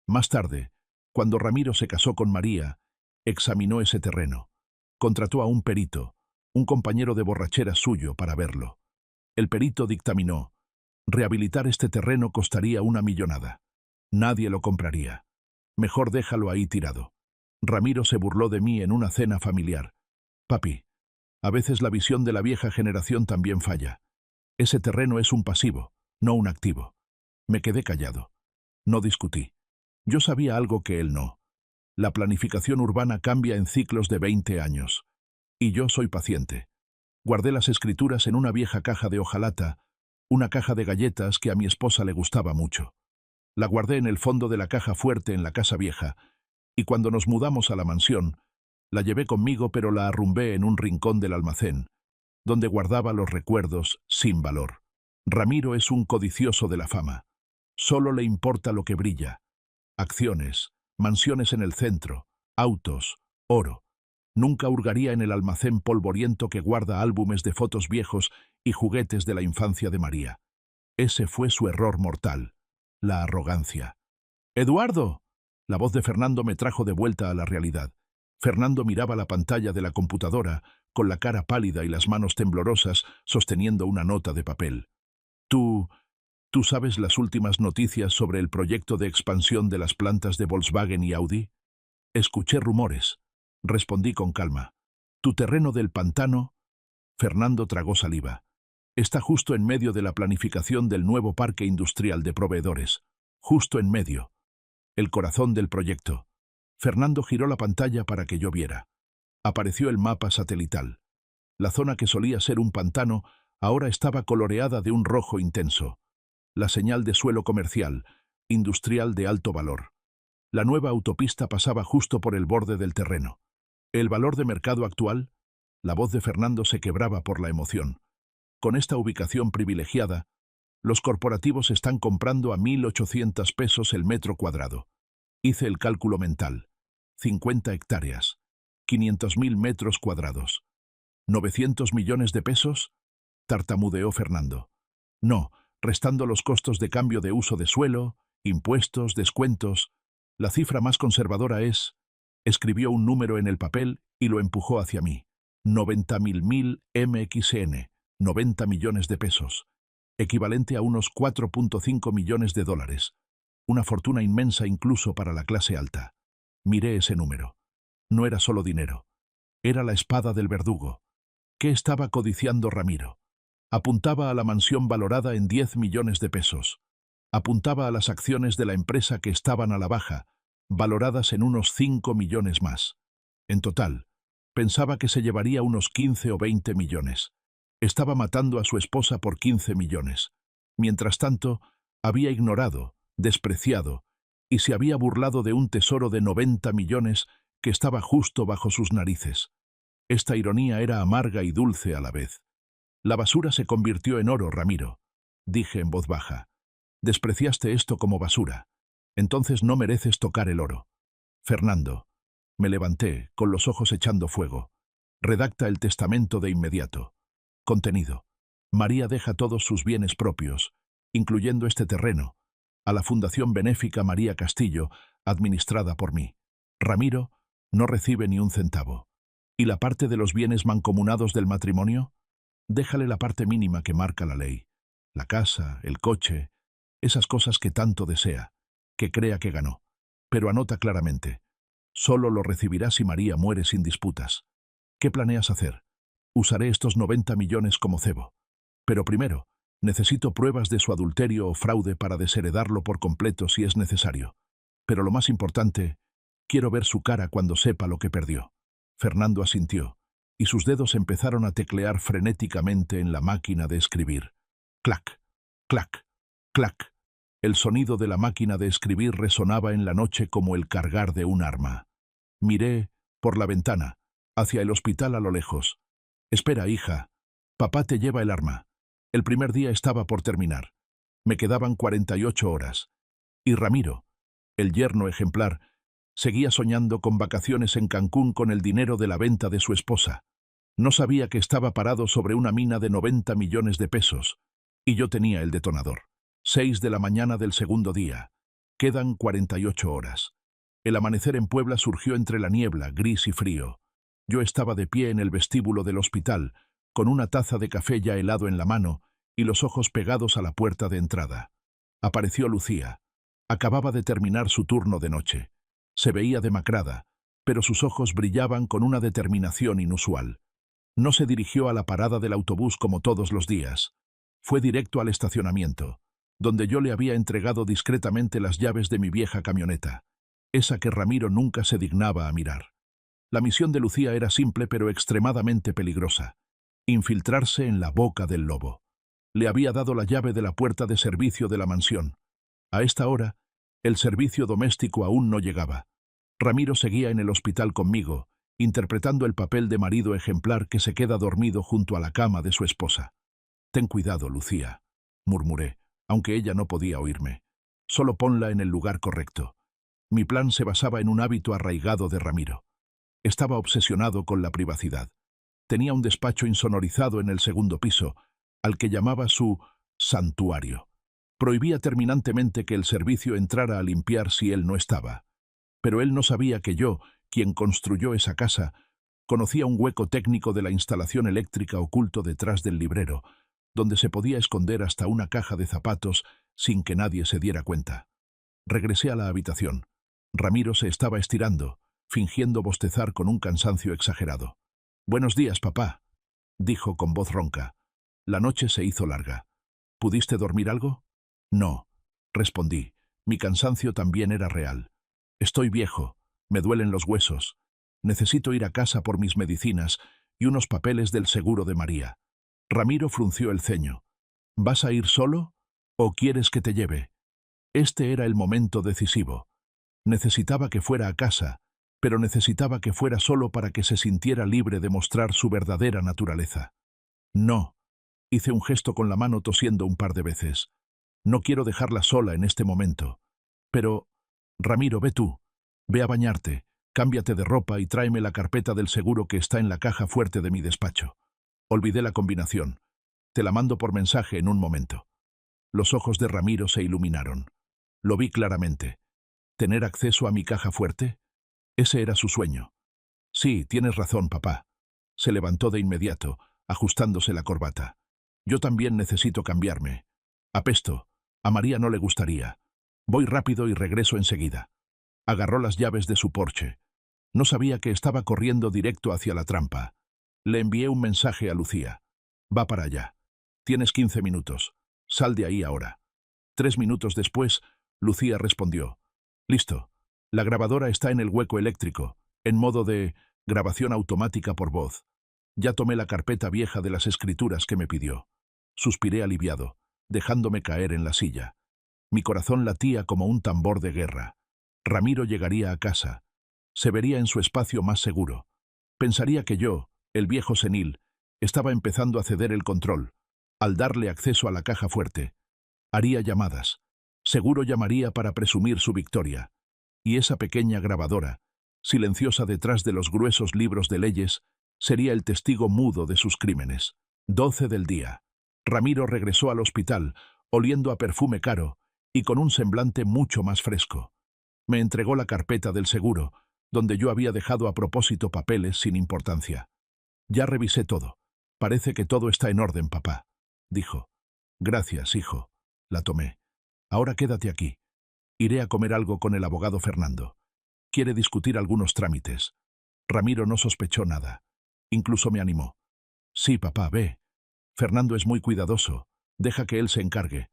Más tarde, cuando Ramiro se casó con María, examinó ese terreno. Contrató a un perito, un compañero de borrachera suyo, para verlo. El perito dictaminó: rehabilitar este terreno costaría una millonada. Nadie lo compraría. Mejor déjalo ahí tirado. Ramiro se burló de mí en una cena familiar. Papi, a veces la visión de la vieja generación también falla. Ese terreno es un pasivo, no un activo. Me quedé callado. No discutí. Yo sabía algo que él no. La planificación urbana cambia en ciclos de 20 años. Y yo soy paciente. Guardé las escrituras en una vieja caja de hojalata, una caja de galletas que a mi esposa le gustaba mucho. La guardé en el fondo de la caja fuerte en la casa vieja, y cuando nos mudamos a la mansión, la llevé conmigo, pero la arrumbé en un rincón del almacén, donde guardaba los recuerdos sin valor. Ramiro es un codicioso de la fama. Solo le importa lo que brilla. Acciones, mansiones en el centro, autos, oro. Nunca hurgaría en el almacén polvoriento que guarda álbumes de fotos viejos y juguetes de la infancia de María. Ese fue su error mortal, la arrogancia. ¡Eduardo! La voz de Fernando me trajo de vuelta a la realidad. Fernando miraba la pantalla de la computadora, con la cara pálida y las manos temblorosas, sosteniendo una nota de papel. ¿Tú sabes las últimas noticias sobre el proyecto de expansión de las plantas de Volkswagen y Audi? Escuché rumores. Respondí con calma. ¿Tu terreno del pantano? Fernando tragó saliva. Está justo en medio de la planificación del nuevo parque industrial de proveedores. Justo en medio. El corazón del proyecto. Fernando giró la pantalla para que yo viera. Apareció el mapa satelital. La zona que solía ser un pantano ahora estaba coloreada de un rojo intenso. La señal de suelo comercial, industrial de alto valor. La nueva autopista pasaba justo por el borde del terreno. ¿El valor de mercado actual? La voz de Fernando se quebraba por la emoción. Con esta ubicación privilegiada, los corporativos están comprando a 1.800 pesos el metro cuadrado. Hice el cálculo mental. 50 hectáreas. 500.000 metros cuadrados. ¿900 millones de pesos? Tartamudeó Fernando. No, restando los costos de cambio de uso de suelo, impuestos, descuentos. La cifra más conservadora es... Escribió un número en el papel y lo empujó hacia mí. 90.000 MXN, 90 millones de pesos, equivalente a unos 4,5 millones de dólares. Una fortuna inmensa incluso para la clase alta. Miré ese número. No era solo dinero. Era la espada del verdugo. ¿Qué estaba codiciando Ramiro? Apuntaba a la mansión valorada en 10 millones de pesos. Apuntaba a las acciones de la empresa que estaban a la baja, valoradas en unos 5 millones más. En total, pensaba que se llevaría unos 15 o 20 millones. Estaba matando a su esposa por 15 millones. Mientras tanto, había ignorado, despreciado, y se había burlado de un tesoro de 90 millones que estaba justo bajo sus narices. Esta ironía era amarga y dulce a la vez. La basura se convirtió en oro, Ramiro, dije en voz baja. Despreciaste esto como basura. Entonces no mereces tocar el oro. Fernando. Me levanté, con los ojos echando fuego. Redacta el testamento de inmediato. Contenido. María deja todos sus bienes propios, incluyendo este terreno, a la Fundación Benéfica María Castillo, administrada por mí. Ramiro no recibe ni un centavo. ¿Y la parte de los bienes mancomunados del matrimonio? Déjale la parte mínima que marca la ley. La casa, el coche, esas cosas que tanto desea, que crea que ganó. Pero anota claramente. Solo lo recibirá si María muere sin disputas. ¿Qué planeas hacer? Usaré estos 90 millones como cebo. Pero primero, necesito pruebas de su adulterio o fraude para desheredarlo por completo si es necesario. Pero lo más importante, quiero ver su cara cuando sepa lo que perdió. Fernando asintió, y sus dedos empezaron a teclear frenéticamente en la máquina de escribir. Clac, clac, clac. El sonido de la máquina de escribir resonaba en la noche como el cargar de un arma. Miré, por la ventana, hacia el hospital a lo lejos. Espera, hija. Papá te lleva el arma. El primer día estaba por terminar. Me quedaban 48 horas. Y Ramiro, el yerno ejemplar, seguía soñando con vacaciones en Cancún con el dinero de la venta de su esposa. No sabía que estaba parado sobre una mina de 90 millones de pesos. Y yo tenía el detonador. 6 de la mañana del segundo día. Quedan 48 horas. El amanecer en Puebla surgió entre la niebla, gris y frío. Yo estaba de pie en el vestíbulo del hospital, con una taza de café ya helado en la mano y los ojos pegados a la puerta de entrada. Apareció Lucía. Acababa de terminar su turno de noche. Se veía demacrada, pero sus ojos brillaban con una determinación inusual. No se dirigió a la parada del autobús como todos los días. Fue directo al estacionamiento, donde yo le había entregado discretamente las llaves de mi vieja camioneta, esa que Ramiro nunca se dignaba a mirar. La misión de Lucía era simple pero extremadamente peligrosa: infiltrarse en la boca del lobo. Le había dado la llave de la puerta de servicio de la mansión. A esta hora, el servicio doméstico aún no llegaba. Ramiro seguía en el hospital conmigo, interpretando el papel de marido ejemplar que se queda dormido junto a la cama de su esposa. «Ten cuidado, Lucía», murmuré, aunque ella no podía oírme. «Solo ponla en el lugar correcto». Mi plan se basaba en un hábito arraigado de Ramiro. Estaba obsesionado con la privacidad. Tenía un despacho insonorizado en el segundo piso, al que llamaba su santuario. Prohibía terminantemente que el servicio entrara a limpiar si él no estaba. Pero él no sabía que yo, quien construyó esa casa, conocía un hueco técnico de la instalación eléctrica oculto detrás del librero, donde se podía esconder hasta una caja de zapatos sin que nadie se diera cuenta. Regresé a la habitación. Ramiro se estaba estirando, fingiendo bostezar con un cansancio exagerado. «Buenos días, papá», dijo con voz ronca. La noche se hizo larga. «¿Pudiste dormir algo?» «No», respondí. Mi cansancio también era real. «Estoy viejo, me duelen los huesos. Necesito ir a casa por mis medicinas y unos papeles del seguro de María». Ramiro frunció el ceño. «¿Vas a ir solo o quieres que te lleve?» Este era el momento decisivo. Necesitaba que fuera a casa, pero necesitaba que fuera solo para que se sintiera libre de mostrar su verdadera naturaleza. «No», hice un gesto con la mano tosiendo un par de veces. «No quiero dejarla sola en este momento. Pero, Ramiro, ve tú. Ve a bañarte, cámbiate de ropa y tráeme la carpeta del seguro que está en la caja fuerte de mi despacho. Olvidé la combinación. Te la mando por mensaje en un momento». Los ojos de Ramiro se iluminaron. Lo vi claramente. ¿Tener acceso a mi caja fuerte? Ese era su sueño. Sí, tienes razón, papá. Se levantó de inmediato, ajustándose la corbata. Yo también necesito cambiarme. Apesto. A María no le gustaría. Voy rápido y regreso enseguida. Agarró las llaves de su Porsche. No sabía que estaba corriendo directo hacia la trampa. Le envié un mensaje a Lucía. Va para allá. Tienes 15 minutos. Sal de ahí ahora. 3 minutos después, Lucía respondió. Listo. La grabadora está en el hueco eléctrico, en modo de grabación automática por voz. Ya tomé la carpeta vieja de las escrituras que me pidió. Suspiré aliviado, dejándome caer en la silla. Mi corazón latía como un tambor de guerra. Ramiro llegaría a casa. Se vería en su espacio más seguro. Pensaría que yo, el viejo senil, estaba empezando a ceder el control, al darle acceso a la caja fuerte. Haría llamadas. Seguro llamaría para presumir su victoria. Y esa pequeña grabadora, silenciosa detrás de los gruesos libros de leyes, sería el testigo mudo de sus crímenes. 12 del día. Ramiro regresó al hospital, oliendo a perfume caro y con un semblante mucho más fresco. Me entregó la carpeta del seguro, donde yo había dejado a propósito papeles sin importancia. Ya revisé todo. Parece que todo está en orden, papá, dijo. Gracias, hijo. La tomé. Ahora quédate aquí. Iré a comer algo con el abogado Fernando. Quiere discutir algunos trámites. Ramiro no sospechó nada. Incluso me animó. Sí, papá, ve. Fernando es muy cuidadoso. Deja que él se encargue.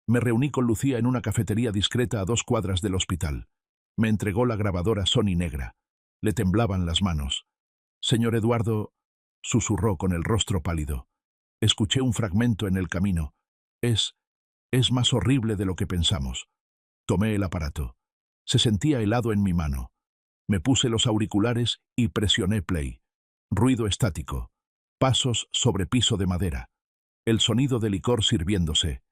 Me reuní con Lucía en una cafetería discreta a 2 cuadras del hospital. Me entregó la grabadora Sony negra. Le temblaban las manos. Señor Eduardo, susurró con el rostro pálido. Escuché un fragmento en el camino. Es más horrible de lo que pensamos. Tomé el aparato. Se sentía helado en mi mano. Me puse los auriculares y presioné play. Ruido estático. Pasos sobre piso de madera. El sonido de licor sirviéndose.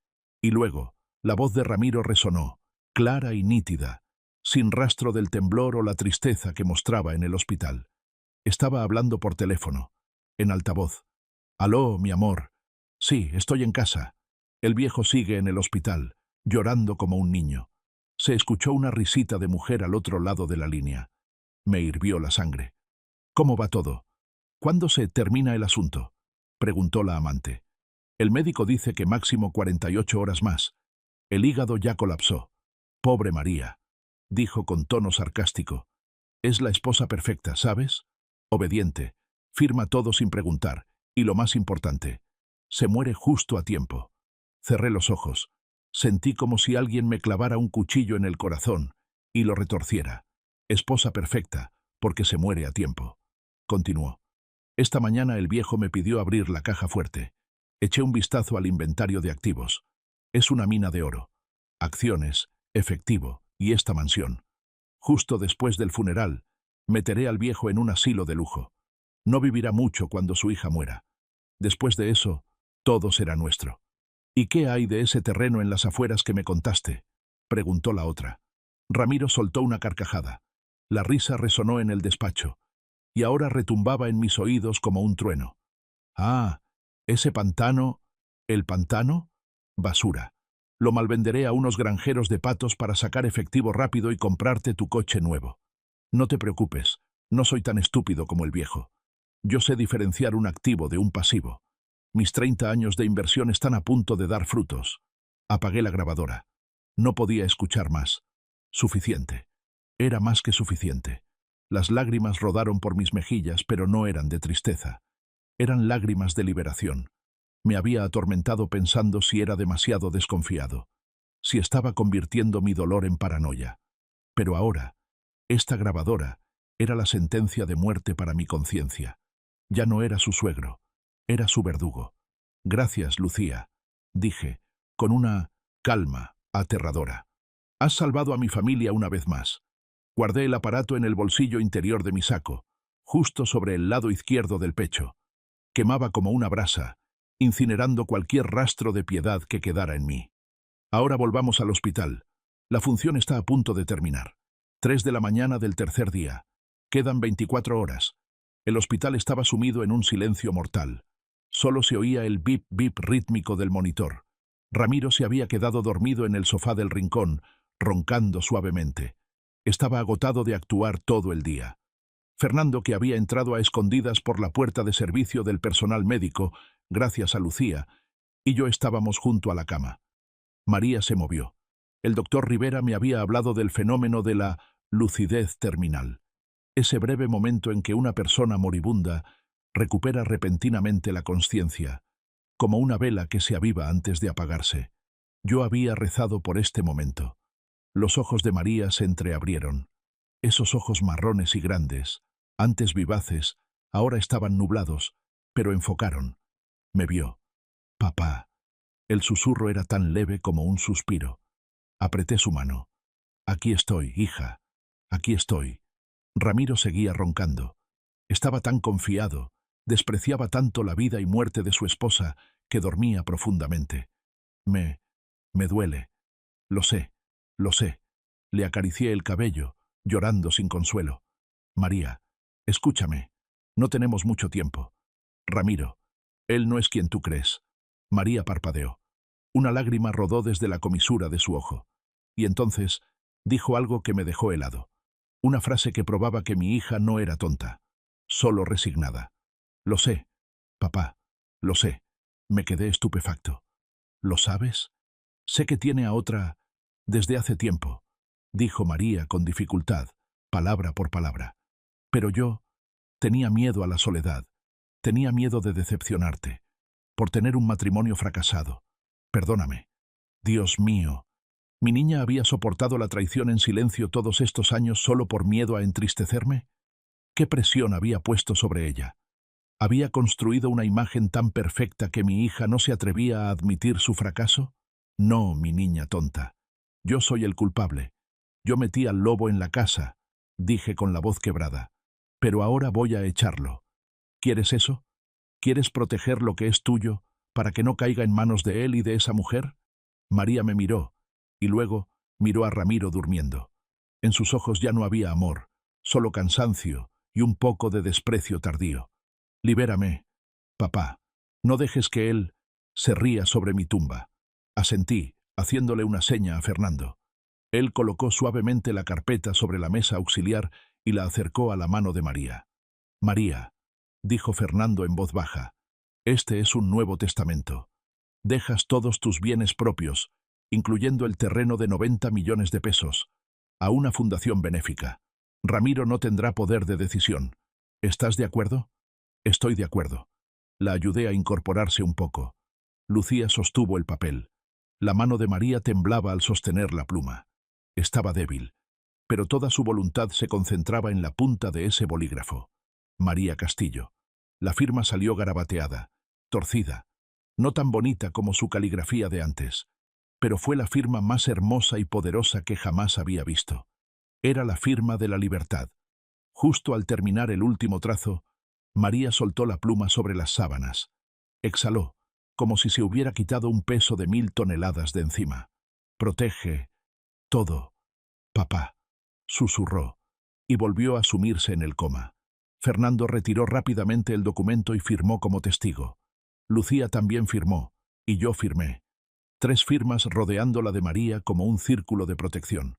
Y luego, la voz de Ramiro resonó, clara y nítida, sin rastro del temblor o la tristeza que mostraba en el hospital. Estaba hablando por teléfono, en altavoz. «Aló, mi amor. Sí, estoy en casa. El viejo sigue en el hospital, llorando como un niño». Se escuchó una risita de mujer al otro lado de la línea. Me hirvió la sangre. «¿Cómo va todo? ¿Cuándo se termina el asunto?», preguntó la amante. «El médico dice que máximo 48 horas más. El hígado ya colapsó. Pobre María», dijo con tono sarcástico. «Es la esposa perfecta, ¿sabes? Obediente, firma todo sin preguntar, y lo más importante, se muere justo a tiempo». Cerré los ojos. Sentí como si alguien me clavara un cuchillo en el corazón y lo retorciera. Esposa perfecta, porque se muere a tiempo. Continuó. Esta mañana el viejo me pidió abrir la caja fuerte. Eché un vistazo al inventario de activos. Es una mina de oro. Acciones, efectivo y esta mansión. Justo después del funeral, meteré al viejo en un asilo de lujo. No vivirá mucho cuando su hija muera. Después de eso, todo será nuestro. «¿Y qué hay de ese terreno en las afueras que me contaste?», preguntó la otra. Ramiro soltó una carcajada. La risa resonó en el despacho, y ahora retumbaba en mis oídos como un trueno. «Ah, ese pantano... ¿El pantano? Basura. Lo malvenderé a unos granjeros de patos para sacar efectivo rápido y comprarte tu coche nuevo. No te preocupes, no soy tan estúpido como el viejo. Yo sé diferenciar un activo de un pasivo. Mis 30 años de inversión están a punto de dar frutos». Apagué la grabadora. No podía escuchar más. Suficiente. Era más que suficiente. Las lágrimas rodaron por mis mejillas, pero no eran de tristeza. Eran lágrimas de liberación. Me había atormentado pensando si era demasiado desconfiado, si estaba convirtiendo mi dolor en paranoia. Pero ahora, esta grabadora era la sentencia de muerte para mi conciencia. Ya no era su suegro. Era su verdugo. «Gracias, Lucía», dije, con una calma aterradora. «Has salvado a mi familia una vez más». Guardé el aparato en el bolsillo interior de mi saco, justo sobre el lado izquierdo del pecho. Quemaba como una brasa, incinerando cualquier rastro de piedad que quedara en mí. «Ahora volvamos al hospital. La función está a punto de terminar. 3 de la mañana del tercer día. Quedan 24 horas. El hospital estaba sumido en un silencio mortal. Solo se oía el bip-bip rítmico del monitor. Ramiro se había quedado dormido en el sofá del rincón, roncando suavemente. Estaba agotado de actuar todo el día. Fernando, que había entrado a escondidas por la puerta de servicio del personal médico, gracias a Lucía, y yo estábamos junto a la cama. María se movió. El doctor Rivera me había hablado del fenómeno de la lucidez terminal. Ese breve momento en que una persona moribunda recupera repentinamente la consciencia, como una vela que se aviva antes de apagarse. Yo había rezado por este momento. Los ojos de María se entreabrieron. Esos ojos marrones y grandes, antes vivaces, ahora estaban nublados, pero enfocaron. Me vio. Papá. El susurro era tan leve como un suspiro. Apreté su mano. Aquí estoy, hija. Aquí estoy. Ramiro seguía roncando. Estaba tan confiado, despreciaba tanto la vida y muerte de su esposa, que dormía profundamente. Me duele. Lo sé, lo sé. Le acaricié el cabello, llorando sin consuelo. María, escúchame. No tenemos mucho tiempo. Ramiro, él no es quien tú crees. María parpadeó. Una lágrima rodó desde la comisura de su ojo. Y entonces dijo algo que me dejó helado. Una frase que probaba que mi hija no era tonta, solo resignada. Lo sé, papá, lo sé. Me quedé estupefacto. ¿Lo sabes? Sé que tiene a otra desde hace tiempo, dijo María con dificultad, palabra por palabra. Pero yo tenía miedo a la soledad, tenía miedo de decepcionarte, por tener un matrimonio fracasado. Perdóname. Dios mío. ¿Mi niña había soportado la traición en silencio todos estos años solo por miedo a entristecerme? ¿Qué presión había puesto sobre ella? ¿Había construido una imagen tan perfecta que mi hija no se atrevía a admitir su fracaso? No, mi niña tonta. Yo soy el culpable. Yo metí al lobo en la casa, dije con la voz quebrada. Pero ahora voy a echarlo. ¿Quieres eso? ¿Quieres proteger lo que es tuyo para que no caiga en manos de él y de esa mujer? María me miró, y luego miró a Ramiro durmiendo. En sus ojos ya no había amor, solo cansancio y un poco de desprecio tardío. Libérame, papá. No dejes que él se ría sobre mi tumba. Asentí, haciéndole una seña a Fernando. Él colocó suavemente la carpeta sobre la mesa auxiliar y la acercó a la mano de María. María, dijo Fernando en voz baja, este es un nuevo testamento. Dejas todos tus bienes propios, incluyendo el terreno de 90 millones de pesos, a una fundación benéfica. Ramiro no tendrá poder de decisión. ¿Estás de acuerdo? Estoy de acuerdo. La ayudé a incorporarse un poco. Lucía sostuvo el papel. La mano de María temblaba al sostener la pluma. Estaba débil, pero toda su voluntad se concentraba en la punta de ese bolígrafo. María Castillo. La firma salió garabateada, torcida, no tan bonita como su caligrafía de antes, pero fue la firma más hermosa y poderosa que jamás había visto. Era la firma de la libertad. Justo al terminar el último trazo, María soltó la pluma sobre las sábanas. Exhaló, como si se hubiera quitado un peso de 1000 toneladas de encima. Protege todo, papá, susurró, y volvió a sumirse en el coma. Fernando retiró rápidamente el documento y firmó como testigo. Lucía también firmó, y yo firmé. 3 firmas rodeando la de María como un círculo de protección.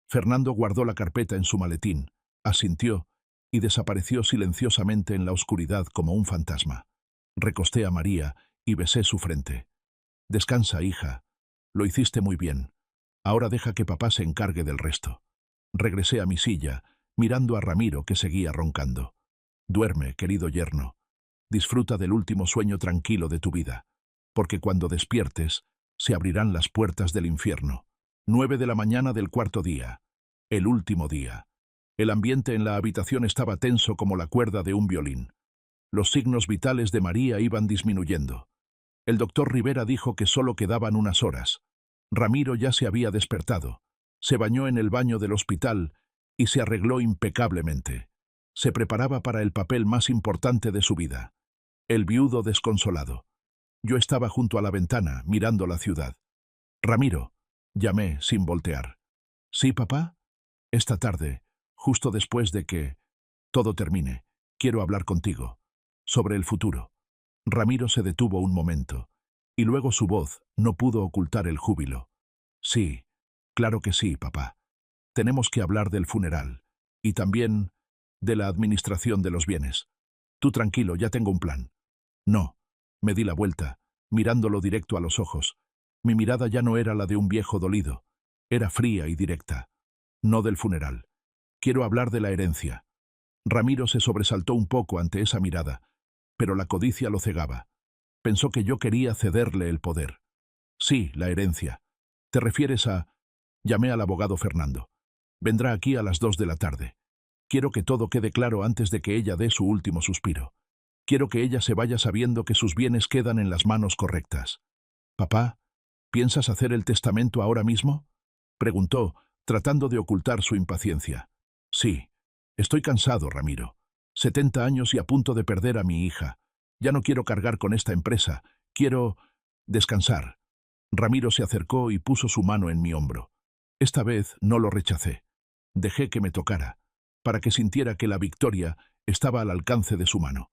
Fernando guardó la carpeta en su maletín, asintió y desapareció silenciosamente en la oscuridad como un fantasma. Recosté a María y besé su frente. Descansa, hija. Lo hiciste muy bien. Ahora deja que papá se encargue del resto. Regresé a mi silla, mirando a Ramiro que seguía roncando. Duerme, querido yerno. Disfruta del último sueño tranquilo de tu vida, porque cuando despiertes, se abrirán las puertas del infierno. 9 de la mañana del 4.º día. El último día. El ambiente en la habitación estaba tenso como la cuerda de un violín. Los signos vitales de María iban disminuyendo. El doctor Rivera dijo que solo quedaban unas horas. Ramiro ya se había despertado. Se bañó en el baño del hospital y se arregló impecablemente. Se preparaba para el papel más importante de su vida. El viudo desconsolado. Yo estaba junto a la ventana, mirando la ciudad. Ramiro, llamé sin voltear. ¿Sí, papá? Esta tarde, justo después de que todo termine, quiero hablar contigo. Sobre el futuro. Ramiro se detuvo un momento, y luego su voz no pudo ocultar el júbilo. Sí, Claro que sí, papá. Tenemos que hablar del funeral. Y también de la administración de los bienes. Tú tranquilo, ya tengo un plan. No. Me di la vuelta, mirándolo directo a los ojos. Mi mirada ya no era la de un viejo dolido. Era fría y directa. No del funeral. Quiero hablar de la herencia. Ramiro se sobresaltó un poco ante esa mirada, pero la codicia lo cegaba. Pensó que yo quería cederle el poder. Sí, la herencia. ¿Te refieres a...? Llamé al abogado Fernando. Vendrá aquí a las 2 de la tarde. Quiero que todo quede claro antes de que ella dé su último suspiro. Quiero que ella se vaya sabiendo que sus bienes quedan en las manos correctas. Papá, ¿piensas hacer el testamento ahora mismo? Preguntó, tratando de ocultar su impaciencia. Sí. Estoy cansado, Ramiro. 70 años y a punto de perder a mi hija. Ya no quiero cargar con esta empresa. Quiero descansar. Ramiro se acercó y puso su mano en mi hombro. Esta vez no lo rechacé. Dejé que me tocara, para que sintiera que la victoria estaba al alcance de su mano.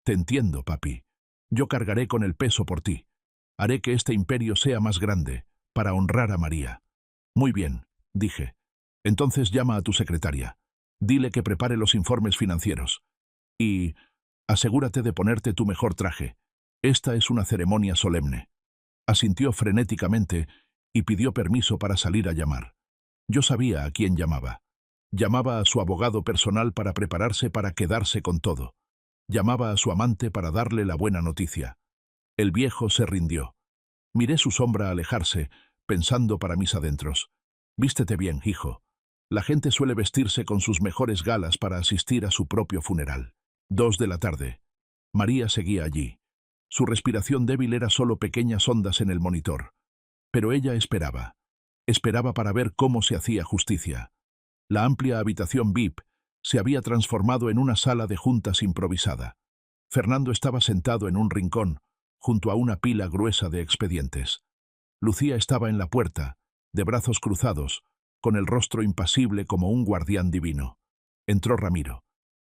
Te entiendo, papi. Yo cargaré con el peso por ti. Haré que este imperio sea más grande, para honrar a María. Muy bien, dije. Entonces llama a tu secretaria. Dile que prepare los informes financieros. Y asegúrate de ponerte tu mejor traje. Esta es una ceremonia solemne. Asintió frenéticamente y pidió permiso para salir a llamar. Yo sabía a quién llamaba. Llamaba a su abogado personal para prepararse para quedarse con todo. Llamaba a su amante para darle la buena noticia. El viejo se rindió. Miré su sombra alejarse, pensando para mis adentros. Vístete bien, hijo. La gente suele vestirse con sus mejores galas para asistir a su propio funeral. 2 de la tarde. María seguía allí. Su respiración débil era solo pequeñas ondas en el monitor. Pero ella esperaba. Esperaba para ver cómo se hacía justicia. La amplia habitación VIP se había transformado en una sala de juntas improvisada. Fernando estaba sentado en un rincón, junto a una pila gruesa de expedientes. Lucía estaba en la puerta, de brazos cruzados, con el rostro impasible como un guardián divino. Entró Ramiro.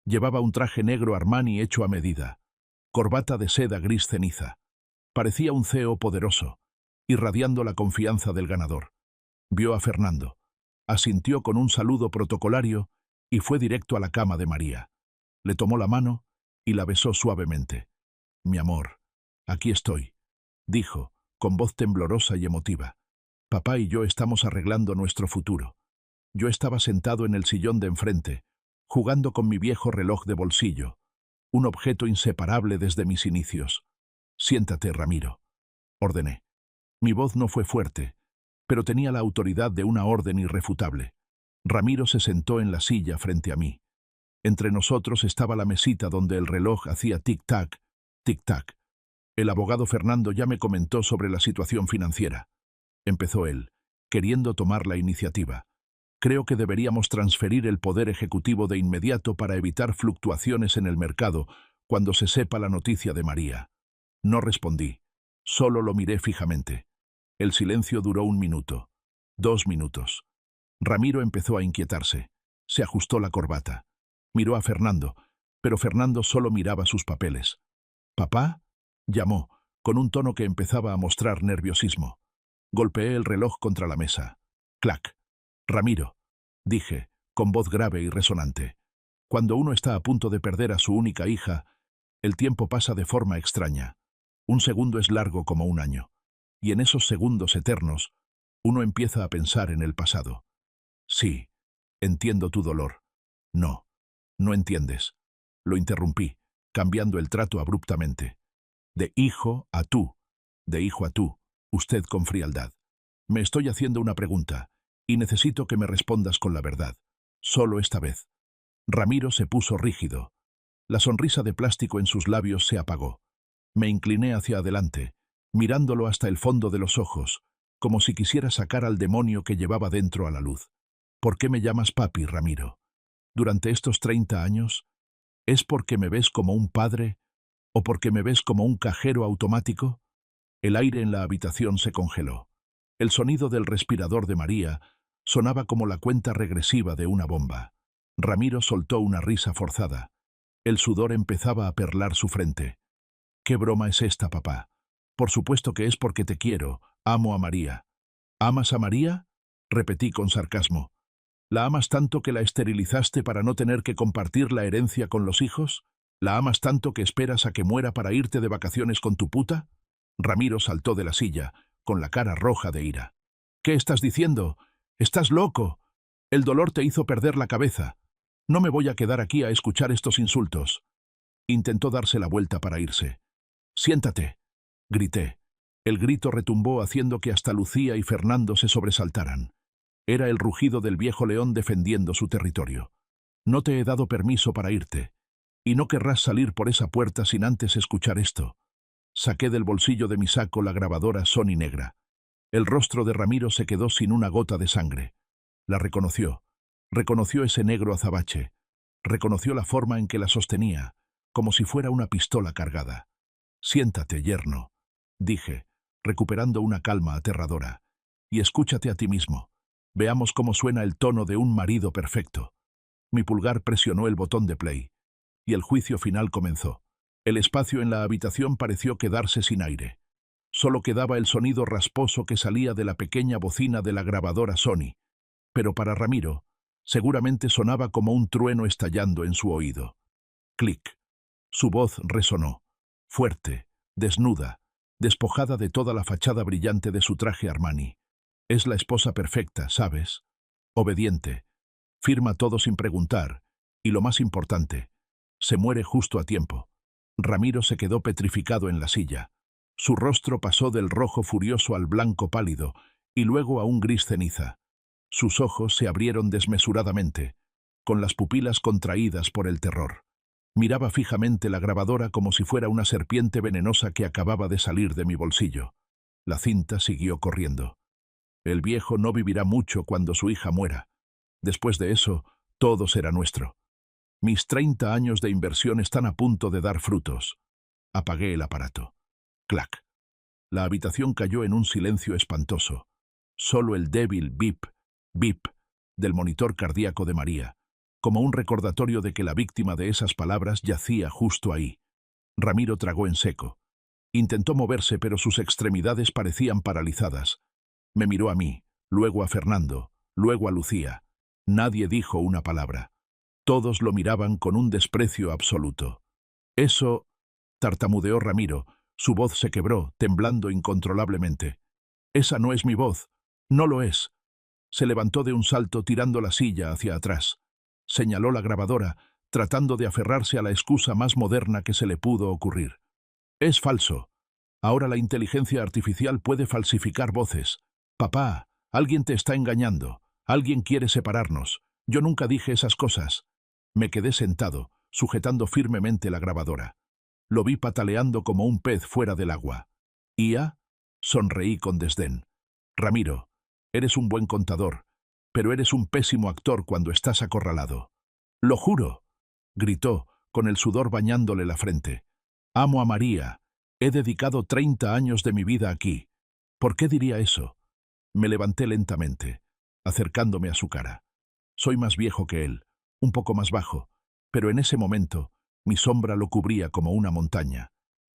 Llevaba un traje negro Armani hecho a medida, corbata de seda gris ceniza. Parecía un CEO poderoso, irradiando la confianza del ganador. Vio a Fernando. Asintió con un saludo protocolario y fue directo a la cama de María. Le tomó la mano y la besó suavemente. «Mi amor, aquí estoy», dijo, con voz temblorosa y emotiva. «Papá y yo estamos arreglando nuestro futuro». Yo estaba sentado en el sillón de enfrente, jugando con mi viejo reloj de bolsillo, un objeto inseparable desde mis inicios. «Siéntate, Ramiro», ordené. Mi voz no fue fuerte, pero tenía la autoridad de una orden irrefutable. Ramiro se sentó en la silla frente a mí. Entre nosotros estaba la mesita donde el reloj hacía tic-tac, tic-tac. El abogado Fernando ya me comentó sobre la situación financiera. Empezó él, queriendo tomar la iniciativa. Creo que deberíamos transferir el poder ejecutivo de inmediato para evitar fluctuaciones en el mercado cuando se sepa la noticia de María. No respondí. Solo lo miré fijamente. El silencio duró 1 minuto. 2 minutos. Ramiro empezó a inquietarse. Se ajustó la corbata. Miró a Fernando, pero Fernando solo miraba sus papeles. «¿Papá?», llamó, con un tono que empezaba a mostrar nerviosismo. Golpeé el reloj contra la mesa. «Clac». «Ramiro», dije, con voz grave y resonante. Cuando uno está a punto de perder a su única hija, el tiempo pasa de forma extraña. Un segundo es largo como un año. Y en esos segundos eternos, uno empieza a pensar en el pasado. «Sí, entiendo tu dolor». «No, no entiendes». Lo interrumpí, cambiando el trato abruptamente. «De hijo a tú, de hijo a tú», usted con frialdad. «Me estoy haciendo una pregunta, y necesito que me respondas con la verdad. Solo esta vez». Ramiro se puso rígido. La sonrisa de plástico en sus labios se apagó. Me incliné hacia adelante, mirándolo hasta el fondo de los ojos, como si quisiera sacar al demonio que llevaba dentro a la luz. «¿Por qué me llamas papi, Ramiro? Durante estos 30 años, ¿es porque me ves como un padre o porque me ves como un cajero automático?» El aire en la habitación se congeló. El sonido del respirador de María sonaba como la cuenta regresiva de una bomba. Ramiro soltó una risa forzada. El sudor empezaba a perlar su frente. «¿Qué broma es esta, papá? Por supuesto que es porque te quiero. Amo a María». «¿Amas a María?», repetí con sarcasmo. ¿La amas tanto que la esterilizaste para no tener que compartir la herencia con los hijos? ¿La amas tanto que esperas a que muera para irte de vacaciones con tu puta? Ramiro saltó de la silla, con la cara roja de ira. ¿Qué estás diciendo? ¡Estás loco! El dolor te hizo perder la cabeza. No me voy a quedar aquí a escuchar estos insultos. Intentó darse la vuelta para irse. «Siéntate», grité. El grito retumbó haciendo que hasta Lucía y Fernando se sobresaltaran. Era el rugido del viejo león defendiendo su territorio. «No te he dado permiso para irte. Y no querrás salir por esa puerta sin antes escuchar esto». Saqué del bolsillo de mi saco la grabadora Sony negra. El rostro de Ramiro se quedó sin una gota de sangre. La reconoció. Reconoció ese negro azabache. Reconoció la forma en que la sostenía, como si fuera una pistola cargada. «Siéntate, yerno», dije, recuperando una calma aterradora, «y escúchate a ti mismo. Veamos cómo suena el tono de un marido perfecto». Mi pulgar presionó el botón de play, y el juicio final comenzó. El espacio en la habitación pareció quedarse sin aire. Solo quedaba el sonido rasposo que salía de la pequeña bocina de la grabadora Sony, pero para Ramiro, seguramente sonaba como un trueno estallando en su oído. Clic. Su voz resonó, fuerte, desnuda, despojada de toda la fachada brillante de su traje Armani. Es la esposa perfecta, ¿sabes? Obediente. Firma todo sin preguntar, y lo más importante, se muere justo a tiempo. Ramiro se quedó petrificado en la silla. Su rostro pasó del rojo furioso al blanco pálido, y luego a un gris ceniza. Sus ojos se abrieron desmesuradamente, con las pupilas contraídas por el terror. Miraba fijamente la grabadora como si fuera una serpiente venenosa que acababa de salir de mi bolsillo. La cinta siguió corriendo. El viejo no vivirá mucho cuando su hija muera. Después de eso, todo será nuestro. Mis 30 años de inversión están a punto de dar frutos. Apagué el aparato. Clac. La habitación cayó en un silencio espantoso. Solo el débil bip, bip, del monitor cardíaco de María, como un recordatorio de que la víctima de esas palabras yacía justo ahí. Ramiro tragó en seco. Intentó moverse, pero sus extremidades parecían paralizadas. Me miró a mí, luego a Fernando, luego a Lucía. Nadie dijo una palabra. Todos lo miraban con un desprecio absoluto. «Eso», tartamudeó Ramiro. Su voz se quebró, temblando incontrolablemente. «Esa no es mi voz. No lo es». Se levantó de un salto tirando la silla hacia atrás. Señaló la grabadora, tratando de aferrarse a la excusa más moderna que se le pudo ocurrir. «Es falso. Ahora la inteligencia artificial puede falsificar voces. Papá, alguien te está engañando. Alguien quiere separarnos. Yo nunca dije esas cosas». Me quedé sentado, sujetando firmemente la grabadora. Lo vi pataleando como un pez fuera del agua. «¿Ia?» Sonreí con desdén. «Ramiro, eres un buen contador, pero eres un pésimo actor cuando estás acorralado». «Lo juro», gritó, con el sudor bañándole la frente. «Amo a María. He dedicado 30 años de mi vida aquí. ¿Por qué diría eso?» Me levanté lentamente, acercándome a su cara. Soy más viejo que él, un poco más bajo, pero en ese momento mi sombra lo cubría como una montaña.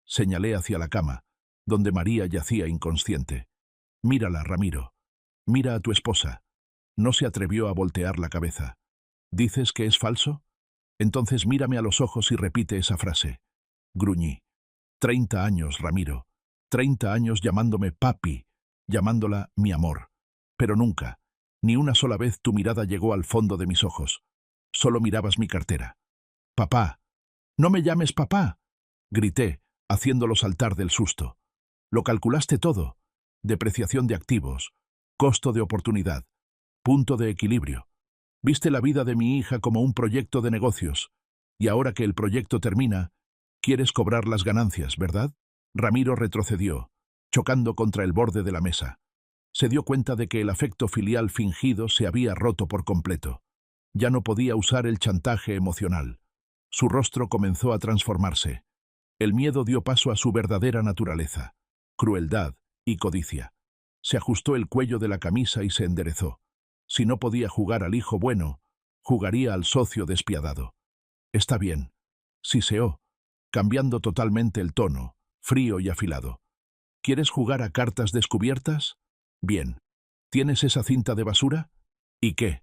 Señalé hacia la cama, donde María yacía inconsciente. «Mírala, Ramiro. Mira a tu esposa». No se atrevió a voltear la cabeza. «¿Dices que es falso? Entonces mírame a los ojos y repite esa frase». Gruñí. 30 años, Ramiro. 30 años llamándome papi, llamándola mi amor. Pero nunca, ni una sola vez tu mirada llegó al fondo de mis ojos. Solo mirabas mi cartera. «Papá». «No me llames papá», grité, haciéndolo saltar del susto. «Lo calculaste todo. Depreciación de activos, costo de oportunidad, punto de equilibrio. Viste la vida de mi hija como un proyecto de negocios, y ahora que el proyecto termina, quieres cobrar las ganancias, ¿verdad?» Ramiro retrocedió, chocando contra el borde de la mesa. Se dio cuenta de que el afecto filial fingido se había roto por completo. Ya no podía usar el chantaje emocional. Su rostro comenzó a transformarse. El miedo dio paso a su verdadera naturaleza, crueldad y codicia. Se ajustó el cuello de la camisa y se enderezó. Si no podía jugar al hijo bueno, jugaría al socio despiadado. «Está bien», siseó, cambiando totalmente el tono, frío y afilado. «¿Quieres jugar a cartas descubiertas? Bien. ¿Tienes esa cinta de basura? ¿Y qué?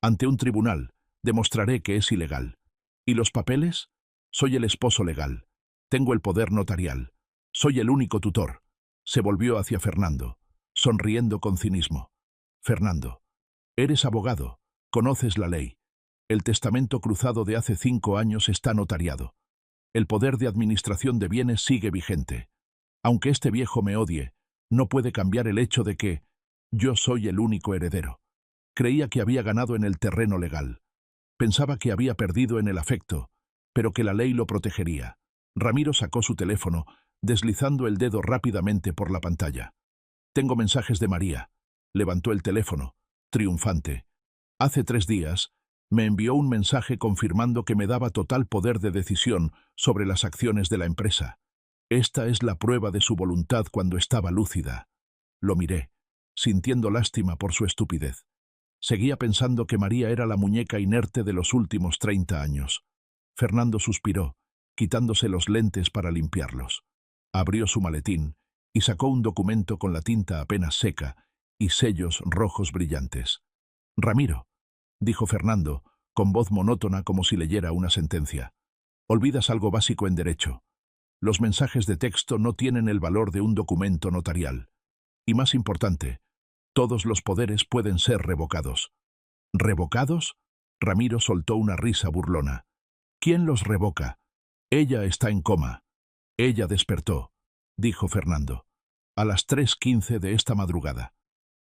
Ante un tribunal, demostraré que es ilegal. ¿Y los papeles? Soy el esposo legal. Tengo el poder notarial. Soy el único tutor. Se volvió hacia Fernando, sonriendo con cinismo. Fernando, eres abogado, conoces la ley. El testamento cruzado de hace 5 años está notariado. El poder de administración de bienes sigue vigente. Aunque este viejo me odie, no puede cambiar el hecho de que yo soy el único heredero. Creía que había ganado en el terreno legal. Pensaba que había perdido en el afecto, pero que la ley lo protegería. Ramiro sacó su teléfono, deslizando el dedo rápidamente por la pantalla. Tengo mensajes de María. Levantó el teléfono, triunfante. Hace 3 días, me envió un mensaje confirmando que me daba total poder de decisión sobre las acciones de la empresa. Esta es la prueba de su voluntad cuando estaba lúcida. Lo miré, sintiendo lástima por su estupidez. Seguía pensando que María era la muñeca inerte de los últimos 30 años. Fernando suspiró, quitándose los lentes para limpiarlos. Abrió su maletín y sacó un documento con la tinta apenas seca y sellos rojos brillantes. «Ramiro», dijo Fernando, con voz monótona como si leyera una sentencia. «Olvidas algo básico en derecho. Los mensajes de texto no tienen el valor de un documento notarial. Y más importante, todos los poderes pueden ser revocados». «¿Revocados?», Ramiro soltó una risa burlona. «¿Quién los revoca? Ella está en coma». «Ella despertó», dijo Fernando, «a las 3:15 de esta madrugada».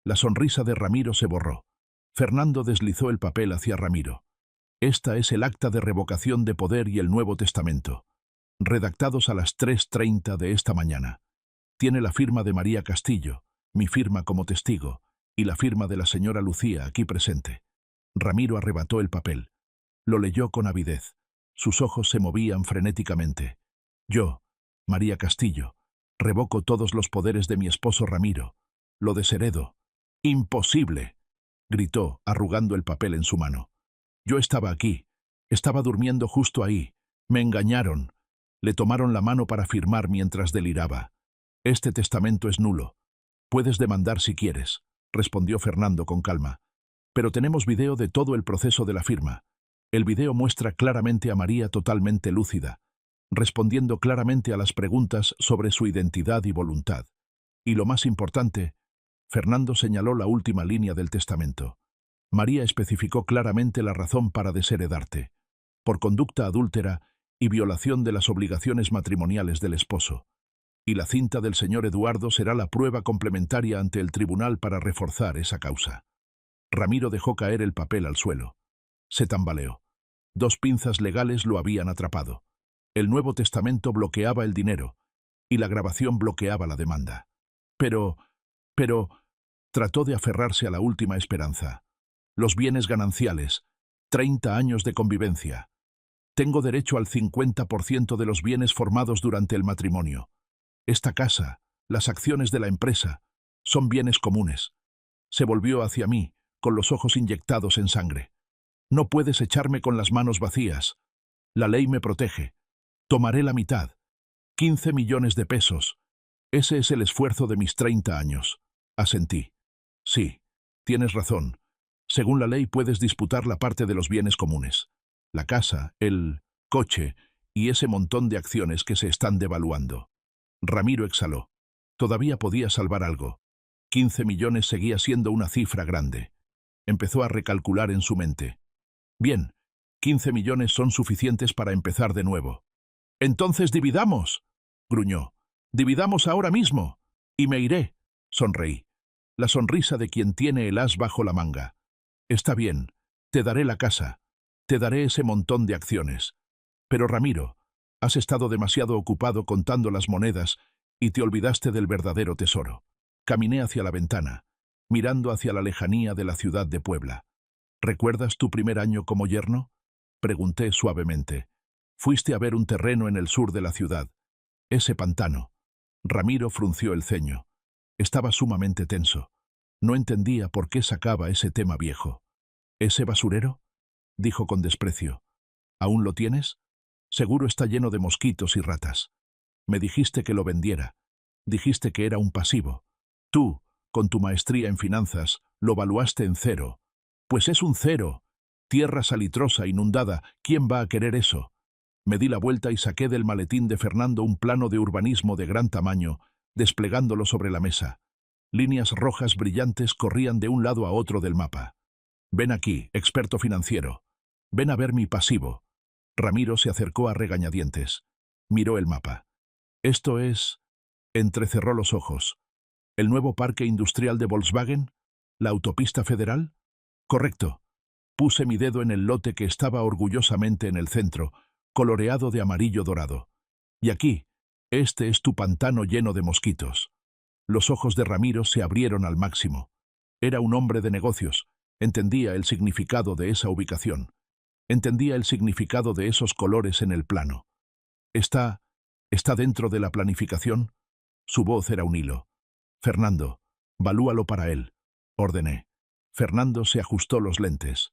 La sonrisa de Ramiro se borró. Fernando deslizó el papel hacia Ramiro. «Esta es el acta de revocación de poder y el Nuevo Testamento, redactados a las 3:30 de esta mañana. Tiene la firma de María Castillo, mi firma como testigo, y la firma de la señora Lucía aquí presente». Ramiro arrebató el papel. Lo leyó con avidez. Sus ojos se movían frenéticamente. «Yo, María Castillo, revoco todos los poderes de mi esposo Ramiro. Lo desheredo». «¡Imposible!», gritó, arrugando el papel en su mano. «Yo estaba aquí. Estaba durmiendo justo ahí. Me engañaron». Le tomaron la mano para firmar mientras deliraba. «Este testamento es nulo. Puedes demandar si quieres», respondió Fernando con calma. «Pero tenemos video de todo el proceso de la firma. El video muestra claramente a María totalmente lúcida, respondiendo claramente a las preguntas sobre su identidad y voluntad. Y lo más importante», Fernando señaló la última línea del testamento. «María especificó claramente la razón para desheredarte, por conducta adúltera y violación de las obligaciones matrimoniales del esposo. Y la cinta del señor Eduardo será la prueba complementaria ante el tribunal para reforzar esa causa». Ramiro dejó caer el papel al suelo. Se tambaleó. 2 pinzas legales lo habían atrapado. El Nuevo Testamento bloqueaba el dinero, y la grabación bloqueaba la demanda. Pero, trató de aferrarse a la última esperanza. Los bienes gananciales, 30 años de convivencia. Tengo derecho al 50% de los bienes formados durante el matrimonio. Esta casa, las acciones de la empresa, son bienes comunes. Se volvió hacia mí, con los ojos inyectados en sangre. No puedes echarme con las manos vacías. La ley me protege. Tomaré la mitad. 15 millones de pesos. Ese es el esfuerzo de mis 30 años. Asentí. Sí, tienes razón. Según la ley puedes disputar la parte de los bienes comunes. La casa, el coche y ese montón de acciones que se están devaluando. Ramiro exhaló. Todavía podía salvar algo. 15 millones seguía siendo una cifra grande. Empezó a recalcular en su mente. Bien, 15 millones son suficientes para empezar de nuevo. «Entonces dividamos», gruñó. «Dividamos ahora mismo. Y me iré», sonreí. La sonrisa de quien tiene el as bajo la manga. «Está bien, te daré la casa. Te daré ese montón de acciones. Pero Ramiro, has estado demasiado ocupado contando las monedas y te olvidaste del verdadero tesoro». Caminé hacia la ventana, mirando hacia la lejanía de la ciudad de Puebla. «¿Recuerdas tu primer año como yerno?», pregunté suavemente. «Fuiste a ver un terreno en el sur de la ciudad. Ese pantano». Ramiro frunció el ceño. Estaba sumamente tenso. No entendía por qué sacaba ese tema viejo. «¿Ese basurero?», dijo con desprecio. «¿Aún lo tienes? Seguro está lleno de mosquitos y ratas. Me dijiste que lo vendiera. Dijiste que era un pasivo. Tú, con tu maestría en finanzas, Lo valuaste en 0. Pues es un 0. Tierra salitrosa, inundada. ¿Quién va a querer eso? Me di la vuelta y saqué del maletín de Fernando un plano de urbanismo de gran tamaño, desplegándolo sobre la mesa. Líneas rojas brillantes corrían de un lado a otro del mapa. Ven aquí, experto financiero. Ven a ver mi pasivo. Ramiro se acercó a regañadientes. Miró el mapa. Esto es... Entrecerró los ojos. ¿El nuevo parque industrial de Volkswagen? ¿La autopista federal? Correcto. Puse mi dedo en el lote que estaba orgullosamente en el centro, coloreado de amarillo dorado. Y aquí, este es tu pantano lleno de mosquitos. Los ojos de Ramiro se abrieron al máximo. Era un hombre de negocios. Entendía el significado de esa ubicación. Entendía el significado de esos colores en el plano. ¿Está dentro de la planificación? Su voz era un hilo. Fernando, valúalo para él, ordené. Fernando se ajustó los lentes.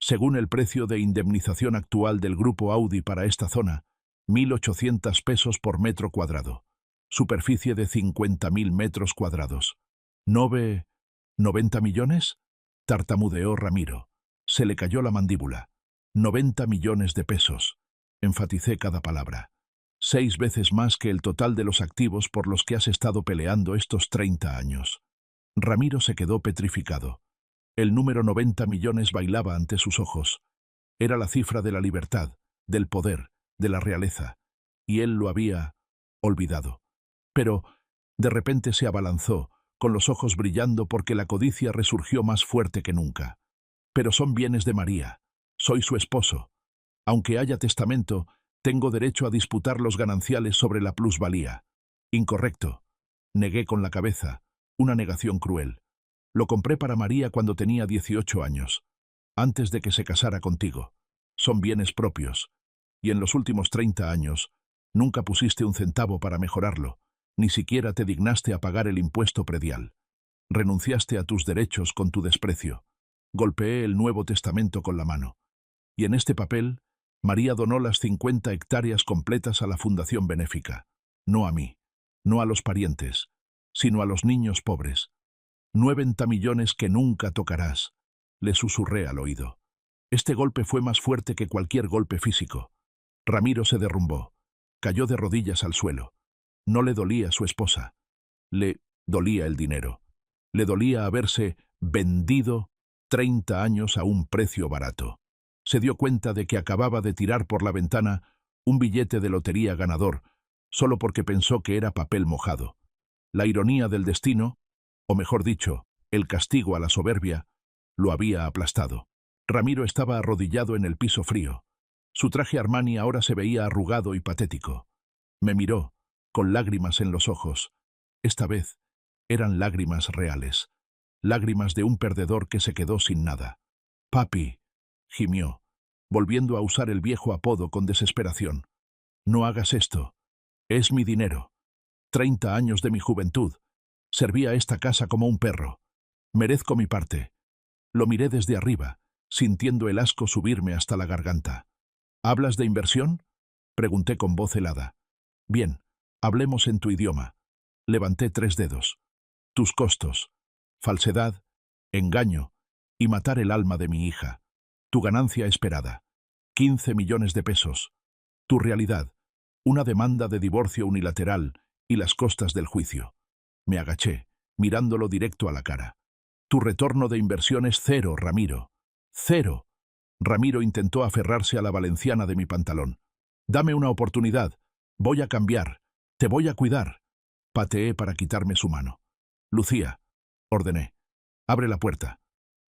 Según el precio de indemnización actual del grupo Audi para esta zona, 1.800 pesos por metro cuadrado. Superficie de 50.000 metros cuadrados. ¿90 millones? Tartamudeó Ramiro. Se le cayó la mandíbula. 90 millones de pesos. Enfaticé cada palabra. 6 veces más que el total de los activos por los que has estado peleando estos 30 años. Ramiro se quedó petrificado. El número 90 millones bailaba ante sus ojos. Era la cifra de la libertad, del poder, de la realeza. Y él lo había olvidado. Pero, de repente se abalanzó, con los ojos brillando porque la codicia resurgió más fuerte que nunca. Pero son bienes de María. Soy su esposo. Aunque haya testamento, tengo derecho a disputar los gananciales sobre la plusvalía. Incorrecto. Negué con la cabeza, una negación cruel. Lo compré para María cuando tenía 18 años, antes de que se casara contigo. Son bienes propios. Y en los últimos 30 años, nunca pusiste un centavo para mejorarlo, ni siquiera te dignaste a pagar el impuesto predial. Renunciaste a tus derechos con tu desprecio. Golpeé el Nuevo Testamento con la mano. Y en este papel, María donó las 50 hectáreas completas a la fundación benéfica. No a mí, no a los parientes, sino a los niños pobres. 90 millones que nunca tocarás, le susurré al oído. Este golpe fue más fuerte que cualquier golpe físico. Ramiro se derrumbó. Cayó de rodillas al suelo. No le dolía su esposa. Le dolía el dinero. Le dolía haberse vendido 30 años a un precio barato. Se dio cuenta de que acababa de tirar por la ventana un billete de lotería ganador, solo porque pensó que era papel mojado. La ironía del destino, o mejor dicho, el castigo a la soberbia, lo había aplastado. Ramiro estaba arrodillado en el piso frío. Su traje Armani ahora se veía arrugado y patético. Me miró, con lágrimas en los ojos. Esta vez eran lágrimas reales. Lágrimas de un perdedor que se quedó sin nada. «Papi», gimió, volviendo a usar el viejo apodo con desesperación. «No hagas esto. Es mi dinero. 30 años de mi juventud. Serví a esta casa como un perro. Merezco mi parte». Lo miré desde arriba, sintiendo el asco subirme hasta la garganta. «¿Hablas de inversión?», pregunté con voz helada. «Bien, hablemos en tu idioma». Levanté 3 dedos. «Tus costos. Falsedad, engaño y matar el alma de mi hija. Tu ganancia esperada. 15 millones de pesos. Tu realidad. Una demanda de divorcio unilateral y las costas del juicio». Me agaché, mirándolo directo a la cara. «Tu retorno de inversión es 0, Ramiro. 0. Ramiro intentó aferrarse a la valenciana de mi pantalón. «Dame una oportunidad. Voy a cambiar. Te voy a cuidar». Pateé para quitarme su mano. «Lucía», ordené, «abre la puerta».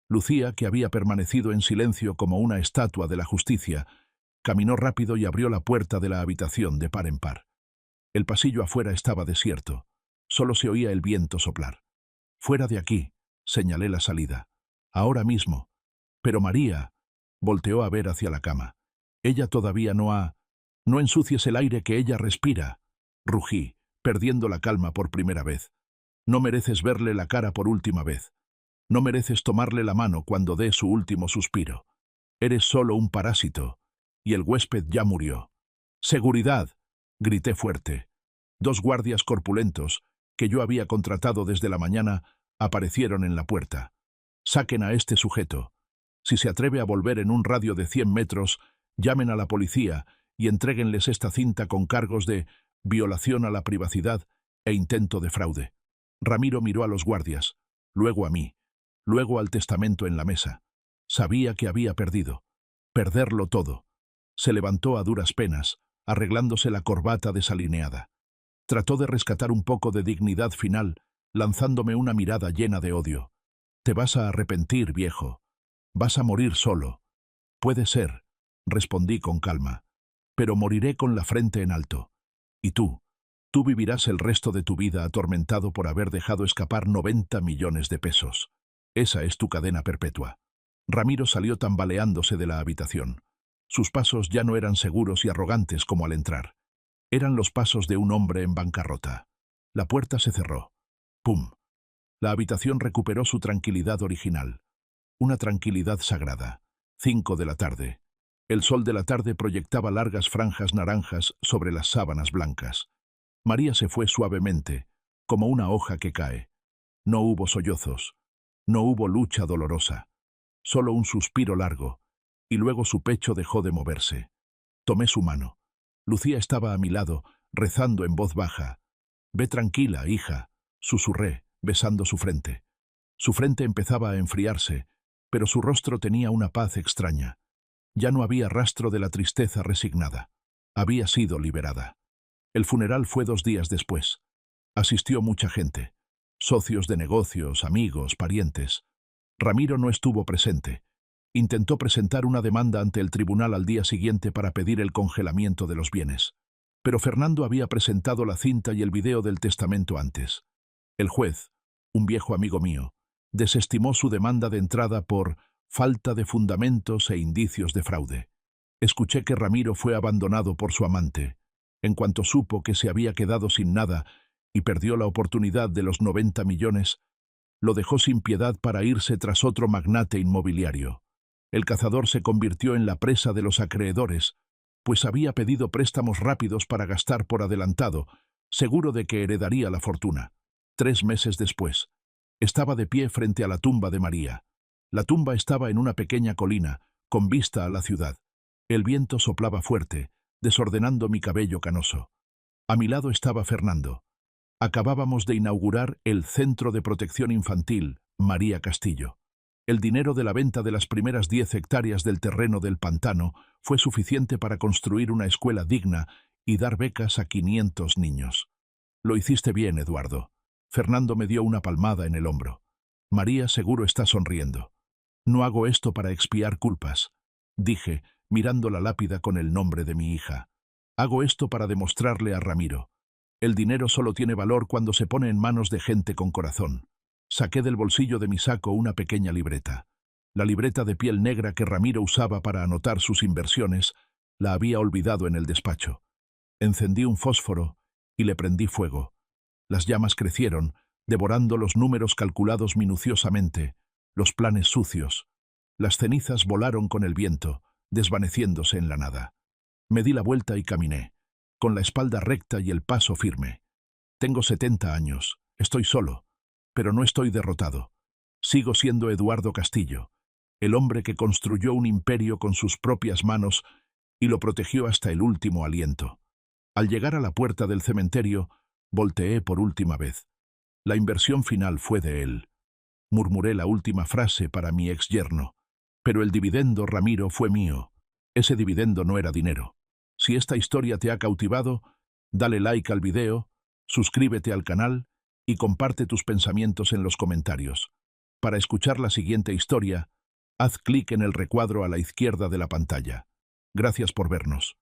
Lucía, que había permanecido en silencio como una estatua de la justicia, caminó rápido y abrió la puerta de la habitación de par en par. El pasillo afuera estaba desierto. Solo se oía el viento soplar. «Fuera de aquí», señalé la salida. «Ahora mismo». «Pero María», volteó a ver hacia la cama. «Ella todavía no ensucies el aire que ella respira», rugí, perdiendo la calma por primera vez. «No mereces verle la cara por última vez. No mereces tomarle la mano cuando dé su último suspiro. Eres solo un parásito, y el huésped ya murió». «¡Seguridad!», grité fuerte. 2 guardias corpulentos, que yo había contratado desde la mañana, aparecieron en la puerta. Saquen a este sujeto. Si se atreve a volver en un radio de 100 metros, llamen a la policía y entréguenles esta cinta con cargos de violación a la privacidad e intento de fraude. Ramiro miró a los guardias, luego a mí, luego al testamento en la mesa. Sabía que había perdido. Perderlo todo. Se levantó a duras penas, arreglándose la corbata desalineada. Trató de rescatar un poco de dignidad final, lanzándome una mirada llena de odio. «Te vas a arrepentir, viejo. Vas a morir solo». «Puede ser», respondí con calma, «pero moriré con la frente en alto. Y tú vivirás el resto de tu vida atormentado por haber dejado escapar 90 millones de pesos. Esa es tu cadena perpetua». Ramiro salió tambaleándose de la habitación. Sus pasos ya no eran seguros y arrogantes como al entrar. Eran los pasos de un hombre en bancarrota. La puerta se cerró. ¡Pum! La habitación recuperó su tranquilidad original. Una tranquilidad sagrada. 5 de la tarde. El sol de la tarde proyectaba largas franjas naranjas sobre las sábanas blancas. María se fue suavemente, como una hoja que cae. No hubo sollozos. No hubo lucha dolorosa. Solo un suspiro largo, y luego su pecho dejó de moverse. Tomé su mano. Lucía estaba a mi lado, rezando en voz baja. «Ve tranquila, hija», susurré, besando su frente. Su frente empezaba a enfriarse, pero su rostro tenía una paz extraña. Ya no había rastro de la tristeza resignada. Había sido liberada. El funeral fue 2 días después. Asistió mucha gente. Socios de negocios, amigos, parientes. Ramiro no estuvo presente. Intentó presentar una demanda ante el tribunal al día siguiente para pedir el congelamiento de los bienes. Pero Fernando había presentado la cinta y el video del testamento antes. El juez, un viejo amigo mío, desestimó su demanda de entrada por falta de fundamentos e indicios de fraude. Escuché que Ramiro fue abandonado por su amante. En cuanto supo que se había quedado sin nada y perdió la oportunidad de los 90 millones, lo dejó sin piedad para irse tras otro magnate inmobiliario. El cazador se convirtió en la presa de los acreedores, pues había pedido préstamos rápidos para gastar por adelantado, seguro de que heredaría la fortuna. 3 meses después, estaba de pie frente a la tumba de María. La tumba estaba en una pequeña colina, con vista a la ciudad. El viento soplaba fuerte, desordenando mi cabello canoso. A mi lado estaba Fernando. Acabábamos de inaugurar el Centro de Protección Infantil María Castillo. El dinero de la venta de las primeras 10 hectáreas del terreno del pantano fue suficiente para construir una escuela digna y dar becas a 500 niños. «Lo hiciste bien, Eduardo». Fernando me dio una palmada en el hombro. «María seguro está sonriendo». «No hago esto para expiar culpas», dije, mirando la lápida con el nombre de mi hija. «Hago esto para demostrarle a Ramiro. El dinero solo tiene valor cuando se pone en manos de gente con corazón». Saqué del bolsillo de mi saco una pequeña libreta. La libreta de piel negra que Ramiro usaba para anotar sus inversiones la había olvidado en el despacho. Encendí un fósforo y le prendí fuego. Las llamas crecieron, devorando los números calculados minuciosamente, los planes sucios. Las cenizas volaron con el viento, desvaneciéndose en la nada. Me di la vuelta y caminé, con la espalda recta y el paso firme. Tengo 70 años, estoy solo, pero no estoy derrotado. Sigo siendo Eduardo Castillo, el hombre que construyó un imperio con sus propias manos y lo protegió hasta el último aliento. Al llegar a la puerta del cementerio, volteé por última vez. La inversión final fue de él. Murmuré la última frase para mi exyerno. Pero el dividendo, Ramiro, fue mío. Ese dividendo no era dinero. Si esta historia te ha cautivado, dale like al video, suscríbete al canal y comparte tus pensamientos en los comentarios. Para escuchar la siguiente historia, haz clic en el recuadro a la izquierda de la pantalla. Gracias por vernos.